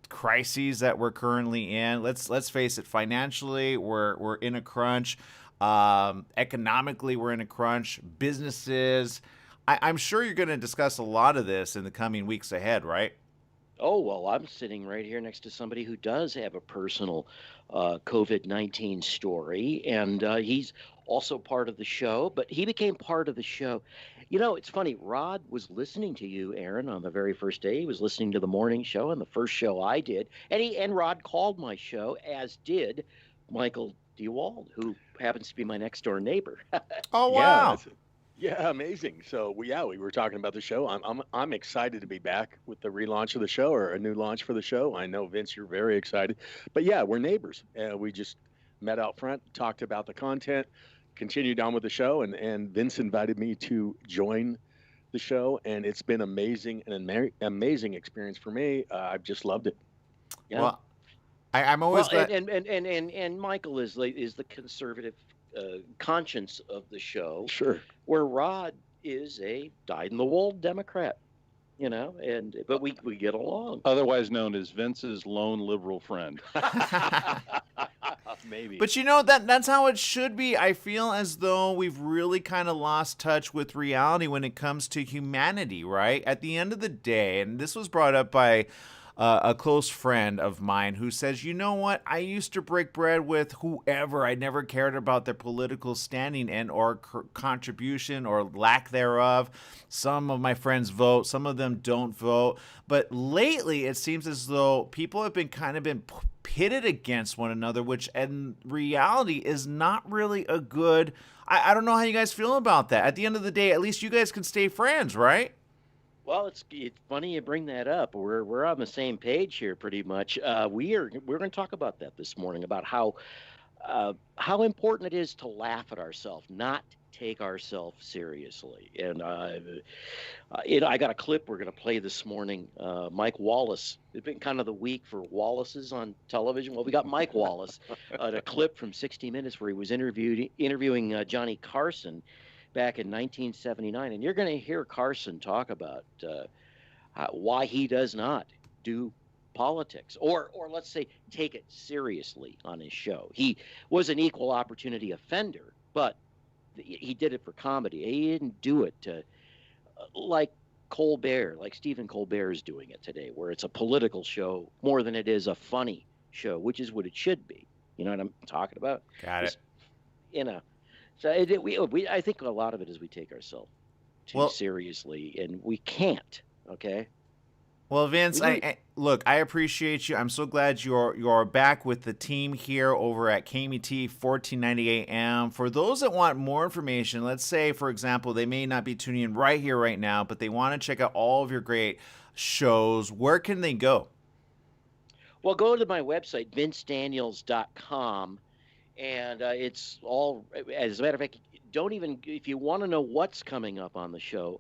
crises that we're currently in. Let's face it, financially we're in a crunch. Economically, we're in a crunch. Businesses. I'm sure you're going to discuss a lot of this in the coming weeks ahead, right? Oh, well, I'm sitting right here next to somebody who does have a personal COVID-19 story, and he's also part of the show, but he became part of the show. You know, it's funny. Rod was listening to you, Aaron, on the very first day. He was listening to the morning show and the first show I did, and Rod called my show, as did Michael DeWald, who happens to be my next door neighbor. Oh, Yeah, wow. that's yeah, amazing. So we were talking about the show. I'm excited to be back with the relaunch of the show or a new launch for the show. I know Vince, you're very excited, but yeah, we're neighbors. We just met out front, talked about the content, continued on with the show, and Vince invited me to join the show, and it's been amazing, amazing experience for me. I've just loved it. Yeah. Well, I'm always Well, glad. and Michael is the conservative conscience of the show, Sure. where Rod is a dyed-in-the-wool Democrat, you know, but we get along. Otherwise known as Vince's lone liberal friend. Maybe. But you know that's how it should be. I feel as though we've really kind of lost touch with reality when it comes to humanity, right? At the end of the day, and this was brought up by a close friend of mine who says, you know what? I used to break bread with whoever. I never cared about their political standing and or contribution or lack thereof. Some of my friends vote, some of them don't vote. But lately, it seems as though people have been pitted against one another, which in reality is not really a good. I don't know how you guys feel about that. At the end of the day, at least you guys can stay friends, right? Well, it's funny you bring that up. We're on the same page here, pretty much. We're going to talk about that this morning, about how important it is to laugh at ourselves, not take ourselves seriously. And I got a clip we're going to play this morning. Mike Wallace. It's been kind of the week for Wallaces on television. Well, we got Mike Wallace, a clip from 60 Minutes where he was interviewing Johnny Carson back in 1979, and you're going to hear Carson talk about why he does not do politics, or let's say take it seriously on his show. He was an equal opportunity offender, but he did it for comedy. He didn't do it to, like Colbert, like Stephen Colbert is doing it today, where it's a political show more than it is a funny show, which is what it should be. You know what I'm talking about? Got it. You know. So I think a lot of it is we take ourselves too seriously, and we can't. Okay. Well, Vince, look, I appreciate you. I'm so glad you're back with the team here over at KMET 1490 AM. For those that want more information, let's say, for example, they may not be tuning in right here, right now, but they want to check out all of your great shows. Where can they go? Well, go to my website, vincedaniels.com. And it's all, as a matter of fact, don't even, if you want to know what's coming up on the show,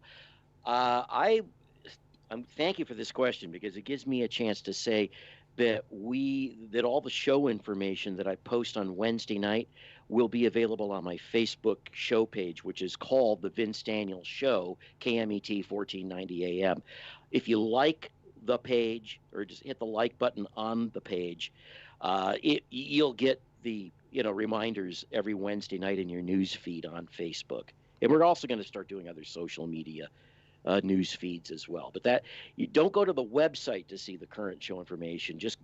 thank you for this question, because it gives me a chance to say that all the show information that I post on Wednesday night will be available on my Facebook show page, which is called The Vince Daniels Show, KMET 1490 AM. If you like the page, or just hit the like button on the page, you'll get the reminders every Wednesday night in your news feed on Facebook. And we're also going to start doing other social media news feeds as well. But that, you don't go to the website to see the current show information. Just,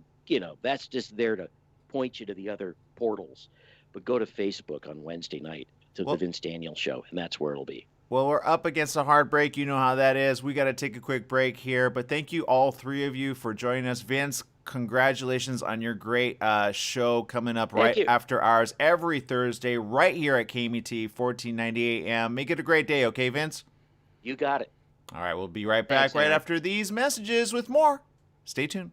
that's just there to point you to the other portals. But go to Facebook on Wednesday night to the Vince Daniels Show, and that's where it'll be. Well, we're up against a hard break. You know how that is. We got to take a quick break here. But thank you, all three of you, for joining us. Vince, congratulations on your great show coming up right after ours every Thursday right here at KMET 1490 AM. Make it a great day, okay, Vince? You got it. All right, we'll be right back after these messages with more. Stay tuned.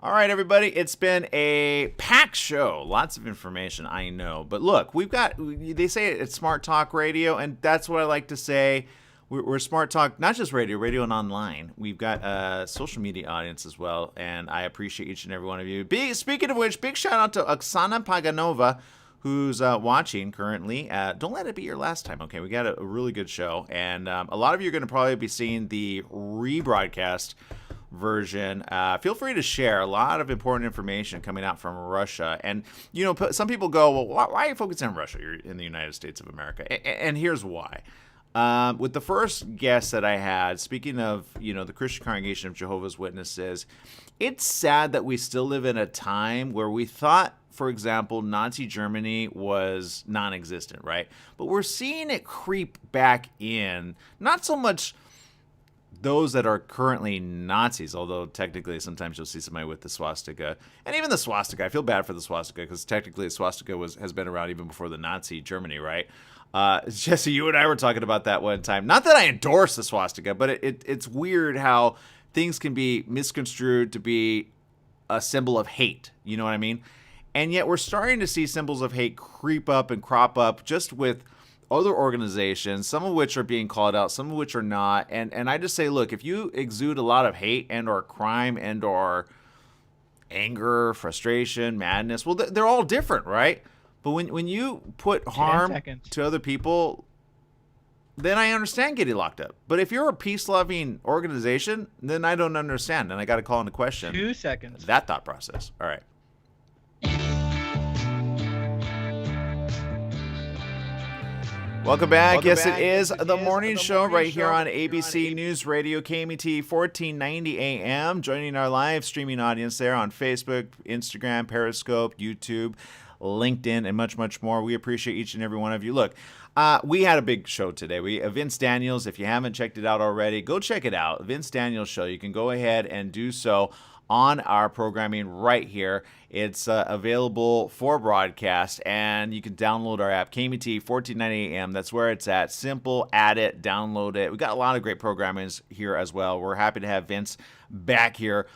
All right, everybody, it's been a packed show. Lots of information, I know. But look, they say it's Smart Talk Radio, and that's what I like to say. We're Smart Talk, not just radio and online. We've got a social media audience as well, and I appreciate each and every one of you. Speaking of which, big shout out to Oksana Paganova, who's watching currently. Don't let it be your last time, okay? We got a really good show, and a lot of you are going to probably be seeing the rebroadcast version. Feel free to share. A lot of important information coming out from Russia. And, some people go, well, why are you focusing on Russia? You're in the United States of America. And here's why. With the first guest that I had, speaking of, the Christian Congregation of Jehovah's Witnesses, it's sad that we still live in a time where we thought, for example, Nazi Germany was non-existent, right? But we're seeing it creep back in. Not so much those that are currently Nazis, although technically sometimes you'll see somebody with the swastika. And even the swastika, I feel bad for the swastika because technically the swastika has been around even before the Nazi Germany, right? Jesse, you and I were talking about that one time. Not that I endorse the swastika, but it's weird how things can be misconstrued to be a symbol of hate. You know what I mean? And yet we're starting to see symbols of hate creep up and crop up just with other organizations, some of which are being called out, some of which are not. And I just say, look, if you exude a lot of hate and or crime and or anger, frustration, madness, well, they're all different, right? But when you put harm to other people, then I understand getting locked up. But if you're a peace-loving organization, then I don't understand, and I got to call into question 2 seconds. That thought process. All right. Welcome back. Yes, it is the morning show right here on ABC News Radio, KMET 1490 AM. Joining our live streaming audience there on Facebook, Instagram, Periscope, YouTube, LinkedIn, and much, much more. We appreciate each and every one of you. Look, we had a big show today. Vince Daniels, if you haven't checked it out already, go check it out. Vince Daniels Show. You can go ahead and do so on our programming right here. It's available for broadcast, and you can download our app, KMET 1490 AM. That's where it's at. Simple, add it, download it. We got a lot of great programmings here as well. We're happy to have Vince back here,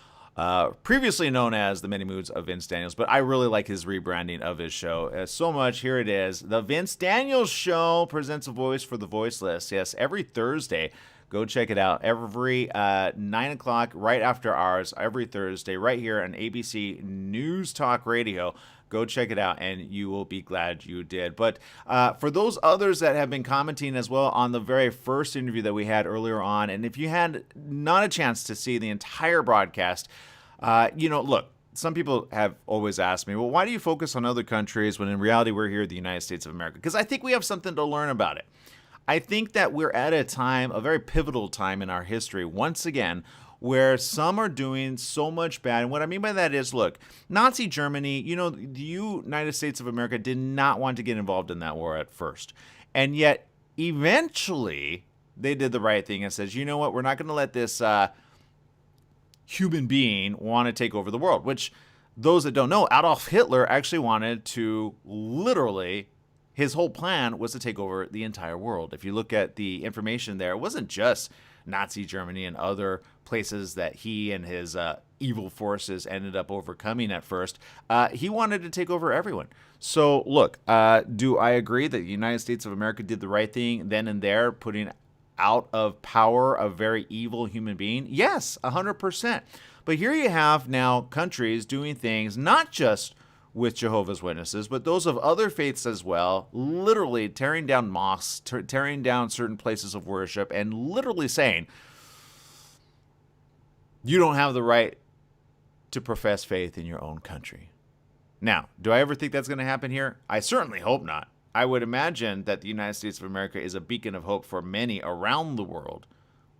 previously known as The Many Moods of Vince Daniels, but I really like his rebranding of his show so much. Here it is. The Vince Daniels Show presents a voice for the voiceless. Yes, every Thursday. Go check it out. Every 9 o'clock, right after ours, every Thursday, right here on ABC News Talk Radio. Go check it out, and you will be glad you did. But for those others that have been commenting as well on the very first interview that we had earlier on, and if you had not a chance to see the entire broadcast, look, some people have always asked me, well, why do you focus on other countries when in reality we're here in the United States of America? Because I think we have something to learn about it. I think that we're at a time, a very pivotal time in our history, once again, where some are doing so much bad. And what I mean by that is, look, Nazi Germany, the United States of America did not want to get involved in that war at first. And yet, eventually, they did the right thing and says, you know what, we're not going to let this human being want to take over the world, which those that don't know, Adolf Hitler actually wanted to literally, his whole plan was to take over the entire world. If you look at the information there, it wasn't just Nazi Germany and other places that he and his evil forces ended up overcoming at first. He wanted to take over everyone. So, look, do I agree that the United States of America did the right thing then and there, putting out of power a very evil human being? Yes, 100%. But here you have now countries doing things not just with Jehovah's Witnesses, but those of other faiths as well, literally tearing down mosques, tearing down certain places of worship, and literally saying, you don't have the right to profess faith in your own country. Now, do I ever think that's going to happen here? I certainly hope not. I would imagine that the United States of America is a beacon of hope for many around the world.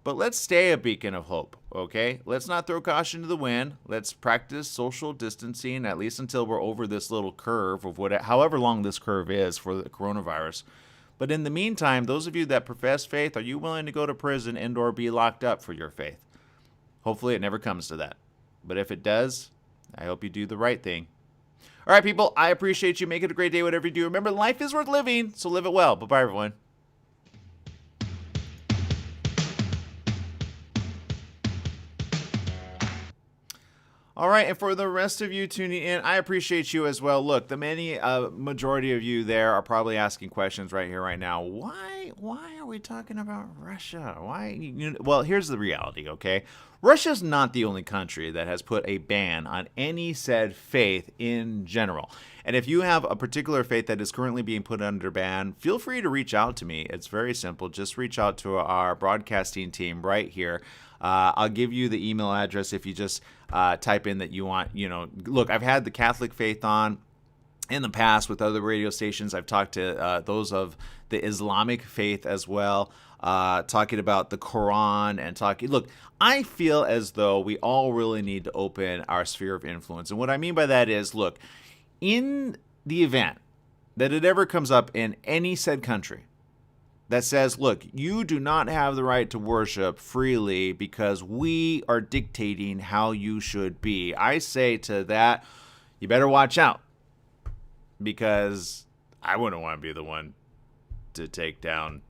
But let's stay a beacon of hope, okay? Let's not throw caution to the wind. Let's practice social distancing, at least until we're over this little curve of however long this curve is for the coronavirus. But in the meantime, those of you that profess faith, are you willing to go to prison and or be locked up for your faith? Hopefully it never comes to that. But if it does, I hope you do the right thing. All right, people, I appreciate you. Make it a great day, whatever you do. Remember, life is worth living, so live it well. Bye-bye, everyone. All right, and for the rest of you tuning in, I appreciate you as well. Look, the majority of you there are probably asking questions right here, right now. Why are we talking about Russia? Well, here's the reality, okay? Russia's not the only country that has put a ban on any said faith in general. And if you have a particular faith that is currently being put under ban, feel free to reach out to me. It's very simple. Just reach out to our broadcasting team right here. I'll give you the email address if you just type in that you want, look, I've had the Catholic faith on in the past with other radio stations. I've talked to those of the Islamic faith as well, talking about the Quran and look, I feel as though we all really need to open our sphere of influence. And what I mean by that is, look, in the event that it ever comes up in any said country that says, look, you do not have the right to worship freely because we are dictating how you should be, I say to that, you better watch out, because I wouldn't want to be the one to take down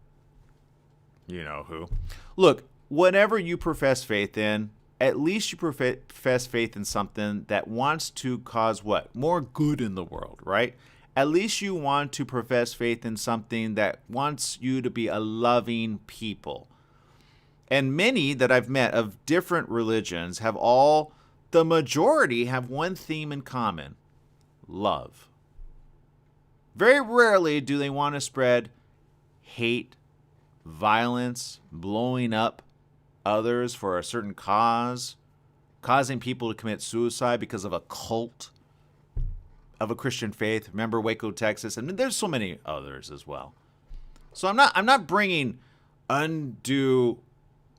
you know who. Look, whatever you profess faith in, at least you profess faith in something that wants to cause what? More good in the world, right? At least you want to profess faith in something that wants you to be a loving people. And many that I've met of different religions have the majority have one theme in common: love. Very rarely do they want to spread hate, violence, blowing up others for a certain cause, causing people to commit suicide because of a cult of a Christian faith. Remember Waco, Texas? And there's so many others as well. So I'm not bringing undue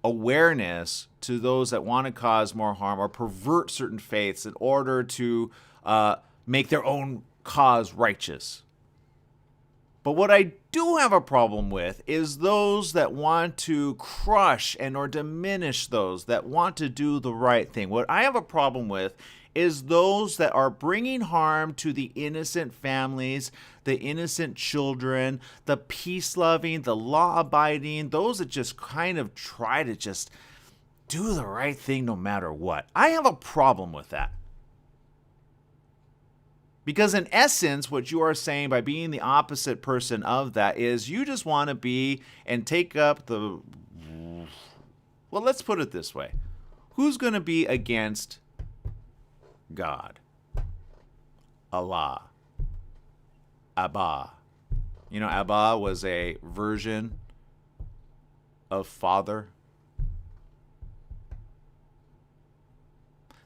awareness to those that want to cause more harm or pervert certain faiths in order to make their own cause righteous. But what I do have a problem with is those that want to crush and or diminish those that want to do the right thing. What I have a problem with is those that are bringing harm to the innocent families, the innocent children, the peace-loving, the law-abiding, those that just kind of try to just do the right thing no matter what. I have a problem with that. Because in essence, what you are saying by being the opposite person of that is you just want to be and take up the... Well, let's put it this way. Who's going to be against God? Allah. Abba. You know, Abba was a version of Father.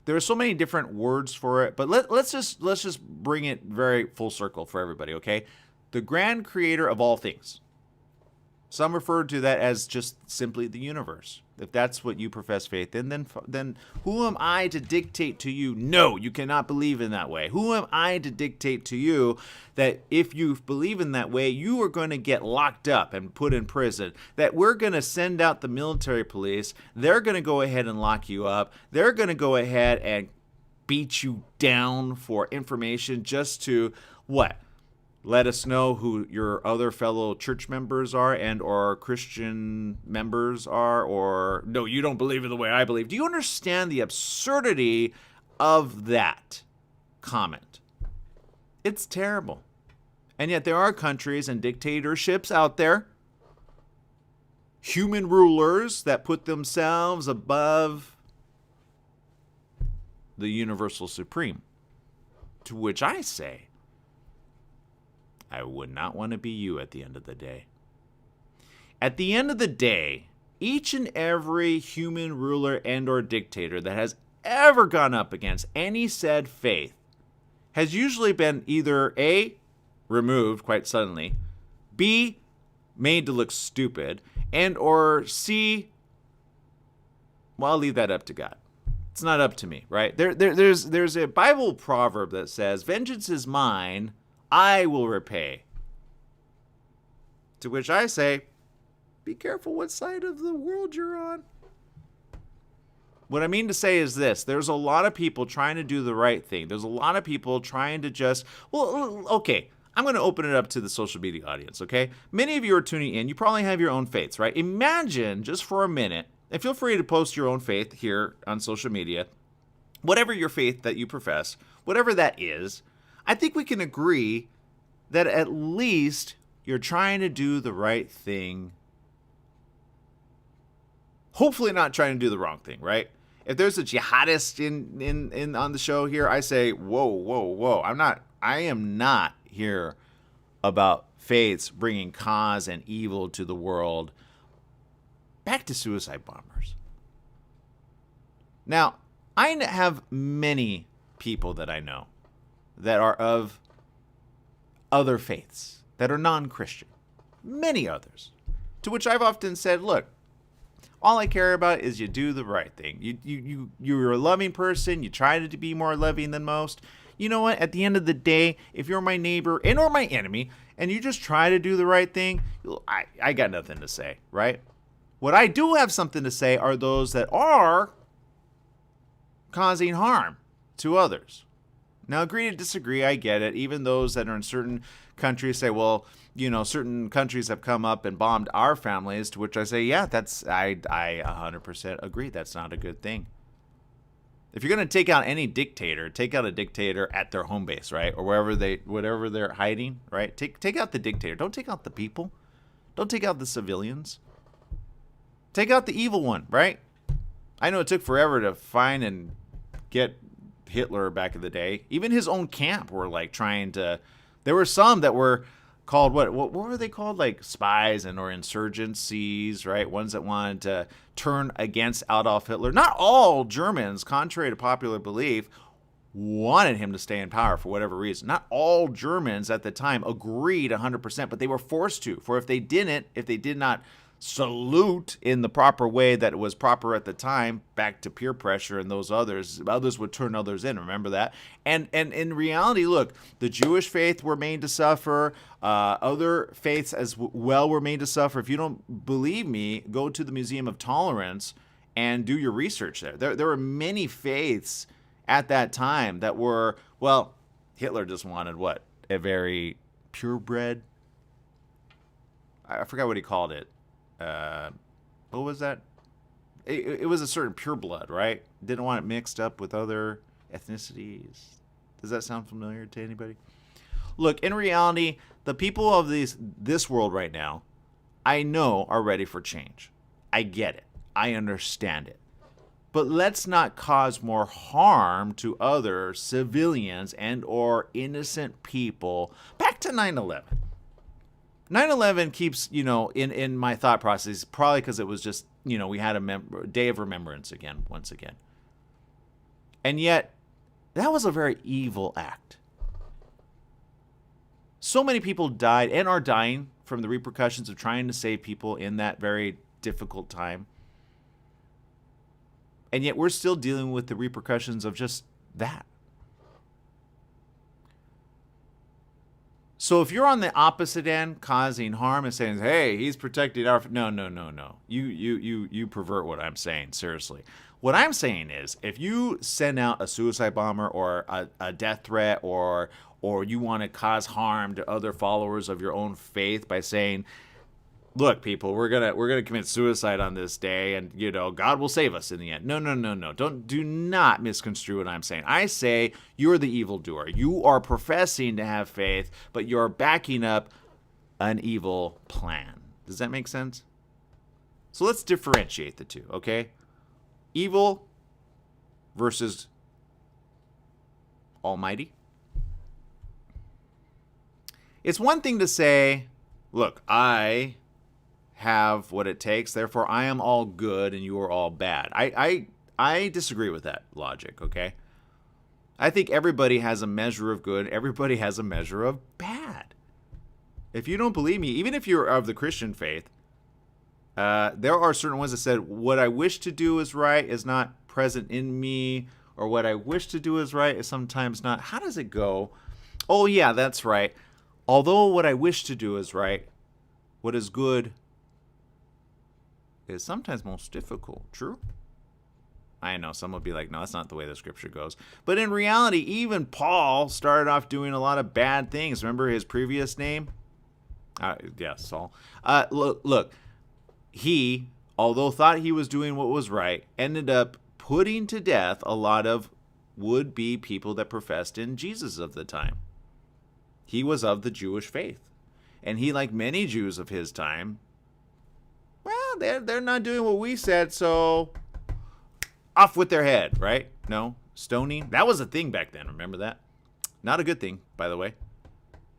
There are so many different words for it, but let's just bring it very full circle for everybody, okay? The grand creator of all things. Some refer to that as just simply the universe. If that's what you profess faith in, then who am I to dictate to you, no, you cannot believe in that way? Who am I to dictate to you that if you believe in that way, you are going to get locked up and put in prison? That we're going to send out the military police, they're going to go ahead and lock you up, they're going to go ahead and beat you down for information just to, what? Let us know who your other fellow church members are and or Christian members are, or no, you don't believe in the way I believe. Do you understand the absurdity of that comment? It's terrible. And yet there are countries and dictatorships out there, human rulers that put themselves above the universal supreme, to which I say, I would not want to be you at the end of the day. At the end of the day, each and every human ruler and or dictator that has ever gone up against any said faith has usually been either A, removed quite suddenly, B, made to look stupid, and or C, well, I'll leave that up to God. It's not up to me, right? There's a Bible proverb that says, vengeance is mine, I will repay. To which I say, be careful what side of the world you're on. What I mean to say is this. There's a lot of people trying to do the right thing. There's a lot of people trying to just, well, okay, I'm going to open it up to the social media audience, okay? Many of you are tuning in. You probably have your own faiths, right? Imagine just for a minute, and feel free to post your own faith here on social media. whatever your faith that you profess, whatever that is, I think we can agree that at least you're trying to do the right thing. Hopefully not trying to do the wrong thing, right? If there's a jihadist in on the show here, I say, whoa. I am not here about faiths bringing cause and evil to the world. Back to suicide bombers. Now, I have many people that I know that are of other faiths, that are non-Christian. Many others. To which I've often said, look, all I care about is you do the right thing. You're a loving person. You try to be more loving than most. You know what? At the end of the day, if you're my neighbor and or my enemy, and you just try to do the right thing, I got nothing to say, right? What I do have something to say are those that are causing harm to others. Now, agree to disagree, I get it. Even those that are in certain countries say, well, you know, certain countries have come up and bombed our families, to which I say, yeah, I 100% agree. That's not a good thing. If you're going to take out any dictator, take out a dictator at their home base, right? Or whatever they're hiding, right? Take out the dictator. Don't take out the people. Don't take out the civilians. Take out the evil one, right? I know it took forever to find and get Hitler back in the day. Even his own camp were like trying to. There were some that were called what were they called? Like spies and or insurgencies, right? Ones that wanted to turn against Adolf Hitler. Not all Germans, contrary to popular belief, wanted him to stay in power for whatever reason. Not all Germans at the time agreed 100%, but they were forced to. For if they did not salute in the proper way that it was proper at the time, back to peer pressure and those others would turn others in. Remember that? And in reality, look, the Jewish faith were made to suffer. Other faiths as well were made to suffer. If you don't believe me, go to the Museum of Tolerance and do your research there. There were many faiths at that time that were, well, Hitler just wanted what? A very purebred? I forgot what he called it. What was that? It was a certain pure blood, right? Didn't want it mixed up with other ethnicities. Does that sound familiar to anybody? Look, in reality, the people of this world right now, I know are ready for change. I get it. I understand it. But let's not cause more harm to other civilians and or innocent people. Back to 9/11. 9/11 keeps, in my thought process, probably because it was just, we had a day of remembrance once again. And yet, that was a very evil act. So many people died and are dying from the repercussions of trying to save people in that very difficult time. And yet, we're still dealing with the repercussions of just that. So if you're on the opposite end, causing harm and saying, "Hey, he's protecting our," no, you pervert what I'm saying. Seriously, what I'm saying is, if you send out a suicide bomber or a death threat, or you want to cause harm to other followers of your own faith by saying, "Look, people, we're gonna commit suicide on this day, and God will save us in the end." No. Do not misconstrue what I'm saying. I say you're the evildoer. You are professing to have faith, but you're backing up an evil plan. Does that make sense? So let's differentiate the two, okay? Evil versus Almighty. It's one thing to say, "Look, I have what it takes, therefore I am all good and you are all bad." I disagree with that logic, okay? I think everybody has a measure of good, everybody has a measure of bad. If you don't believe me, even if you're of the Christian faith, there are certain ones that said, "What I wish to do is right is not present in me," or "What I wish to do is right is sometimes not." How does it go? Oh yeah, that's right. "Although what I wish to do is right, what is good is sometimes most difficult." True? I know some will be like, "No, that's not the way the scripture goes." But in reality, even Paul started off doing a lot of bad things. Remember his previous name? Saul. Look, he, although thought he was doing what was right, ended up putting to death a lot of would be people that professed in Jesus of the time. He was of the Jewish faith. And he, like many Jews of his time, well, they're not doing what we said, so off with their head, right? No, stoning. That was a thing back then, remember that? Not a good thing, by the way.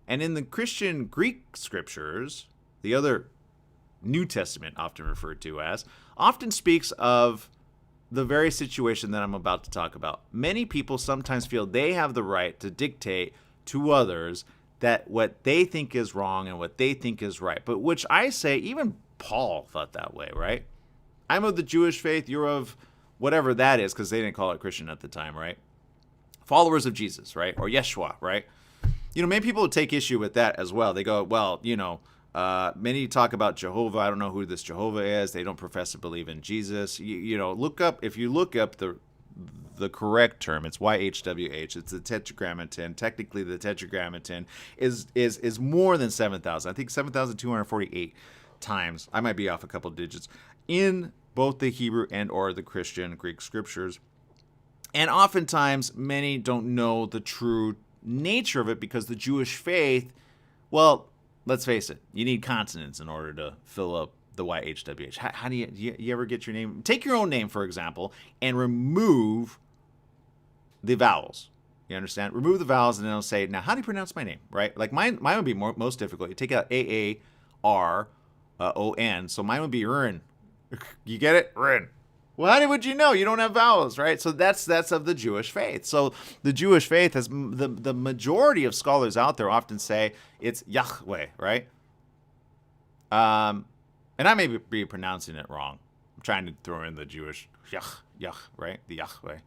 And in the Christian Greek scriptures, the other New Testament often referred to as, often speaks of the very situation that I'm about to talk about. Many people sometimes feel they have the right to dictate to others that what they think is wrong and what they think is right. But which I say, even Paul thought that way, right? I'm of the Jewish faith, you're of whatever that is, because they didn't call it Christian at the time, right? Followers of Jesus, right? Or Yeshua, right? Many people take issue with that as well. They go, well, many talk about Jehovah. I don't know who this Jehovah is. They don't profess to believe in Jesus. If you look up the correct term, it's YHWH. It's the Tetragrammaton. Technically, the Tetragrammaton is more than 7,000. I think 7,248 times. I might be off a couple digits in both the Hebrew and or the Christian Greek scriptures. And oftentimes, many don't know the true nature of it because the Jewish faith, well, let's face it, you need consonants in order to fill up the YHWH. How do you ever get your name? Take your own name, for example, and remove the vowels. You understand? Remove the vowels, and then it'll say, now, how do you pronounce my name, right? Like mine would be most difficult. You take out A-A-R-O-N, so mine would be Aaron. You get it? Aaron. Well, how would you know? You don't have vowels, right? So that's of the Jewish faith. So the Jewish faith has the majority of scholars out there often say it's Yahweh, right? And I may be pronouncing it wrong. I'm trying to throw in the Jewish Yah, right? The Yahweh.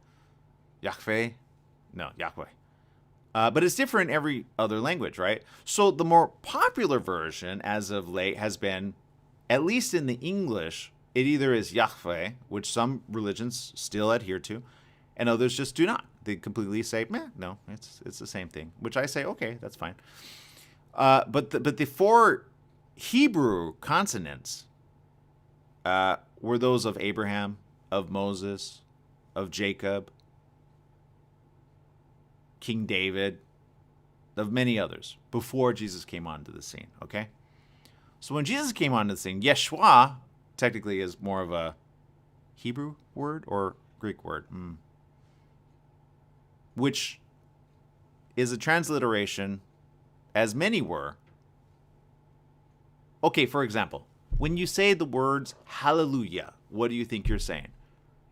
Yahweh? No, Yahweh. But it's different in every other language, right? So the more popular version as of late has been, at least in the English, it either is Yahweh, which some religions still adhere to, and others just do not. They completely say, no, it's the same thing, which I say, okay, that's fine. But the four Hebrew consonants were those of Abraham, of Moses, of Jacob, King David, of many others before Jesus came onto the scene, okay? So when Jesus came onto the scene, Yeshua technically is more of a Hebrew word or Greek word, which is a transliteration, as many were. Okay, for example, when you say the words hallelujah, what do you think you're saying?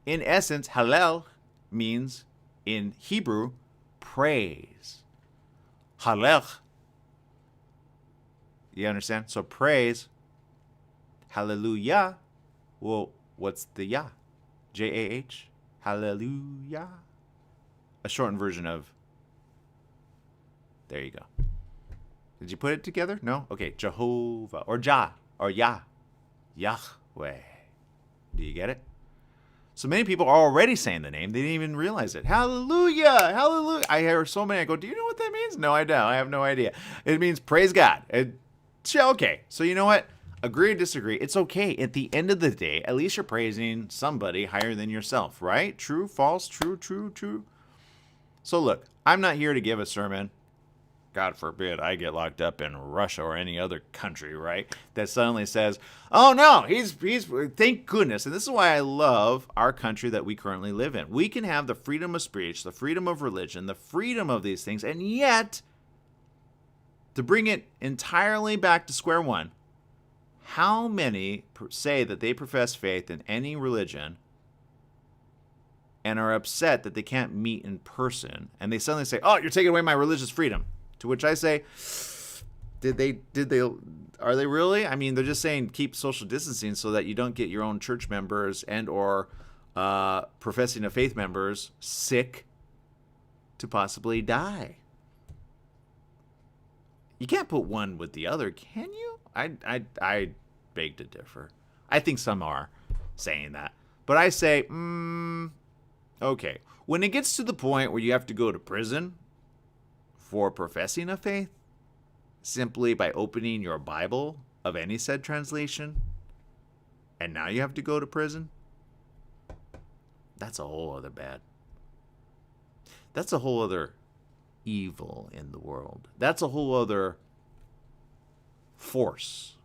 In essence, hallel means, in Hebrew, praise. Hallel. You understand? So praise, hallelujah. Well, what's the Yah? J-A-H? Hallelujah. A shortened version of, there you go. Did you put it together? No? Okay, Jehovah, or Jah, or Yah. Yahweh. Do you get it? So many people are already saying the name. They didn't even realize it. Hallelujah! Hallelujah! I hear so many. I go, do you know what that means? No, I don't. I have no idea. It means praise God. Okay, so you know what? Agree or disagree, it's okay. At the end of the day, at least you're praising somebody higher than yourself, right? True, false, true, true, true. So look, I'm not here to give a sermon. God forbid I get locked up in Russia or any other country, right? That suddenly says, oh no, he's thank goodness. And this is why I love our country that we currently live in. We can have the freedom of speech, the freedom of religion, the freedom of these things, and yet, to bring it entirely back to square one, how many say that they profess faith in any religion and are upset that they can't meet in person, and they suddenly say, oh, you're taking away my religious freedom? To which I say, are they really? I mean, they're just saying keep social distancing so that you don't get your own church members and or professing of faith members sick to possibly die. You can't put one with the other, can you? I beg to differ. I think some are saying that. But I say, okay. When it gets to the point where you have to go to prison for professing a faith, simply by opening your Bible of any said translation, and now you have to go to prison, that's a whole other bad. That's a whole other evil in the world. That's a whole other force.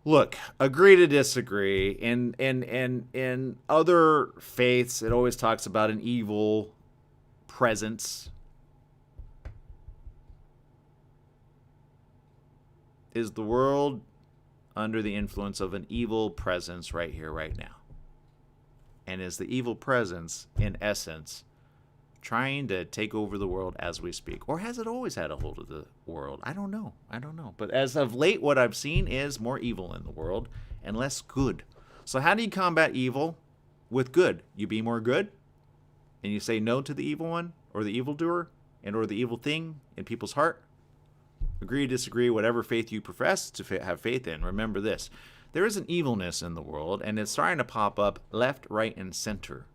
Look, agree to disagree. In other faiths, it always talks about an evil presence. Is the world under the influence of an evil presence right here, right now? And is the evil presence, in essence, trying to take over the world as we speak? Or has it always had a hold of the world? I don't know. But as of late, what I've seen is more evil in the world and less good. So how do you combat evil with good? You be more good, and you say no to the evil one or the evildoer and or the evil thing in people's heart. Agree, disagree, whatever faith you profess to have faith in. Remember this. There is an evilness in the world, and it's starting to pop up left, right, and center.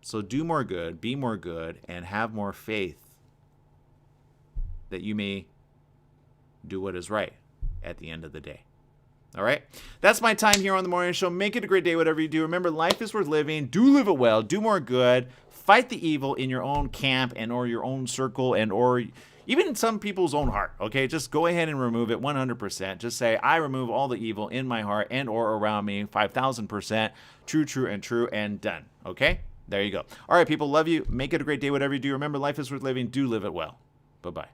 So do more good, be more good, and have more faith that you may do what is right at the end of the day. All right? That's my time here on the morning show. Make it a great day, whatever you do. Remember, life is worth living. Do live it well. Do more good. Fight the evil in your own camp and or your own circle and or even in some people's own heart. Okay? Just go ahead and remove it 100%. Just say, I remove all the evil in my heart and or around me 5,000%. True, and done. Okay? There you go. All right, people. Love you. Make it a great day, whatever you do. Remember, life is worth living. Do live it well. Bye-bye.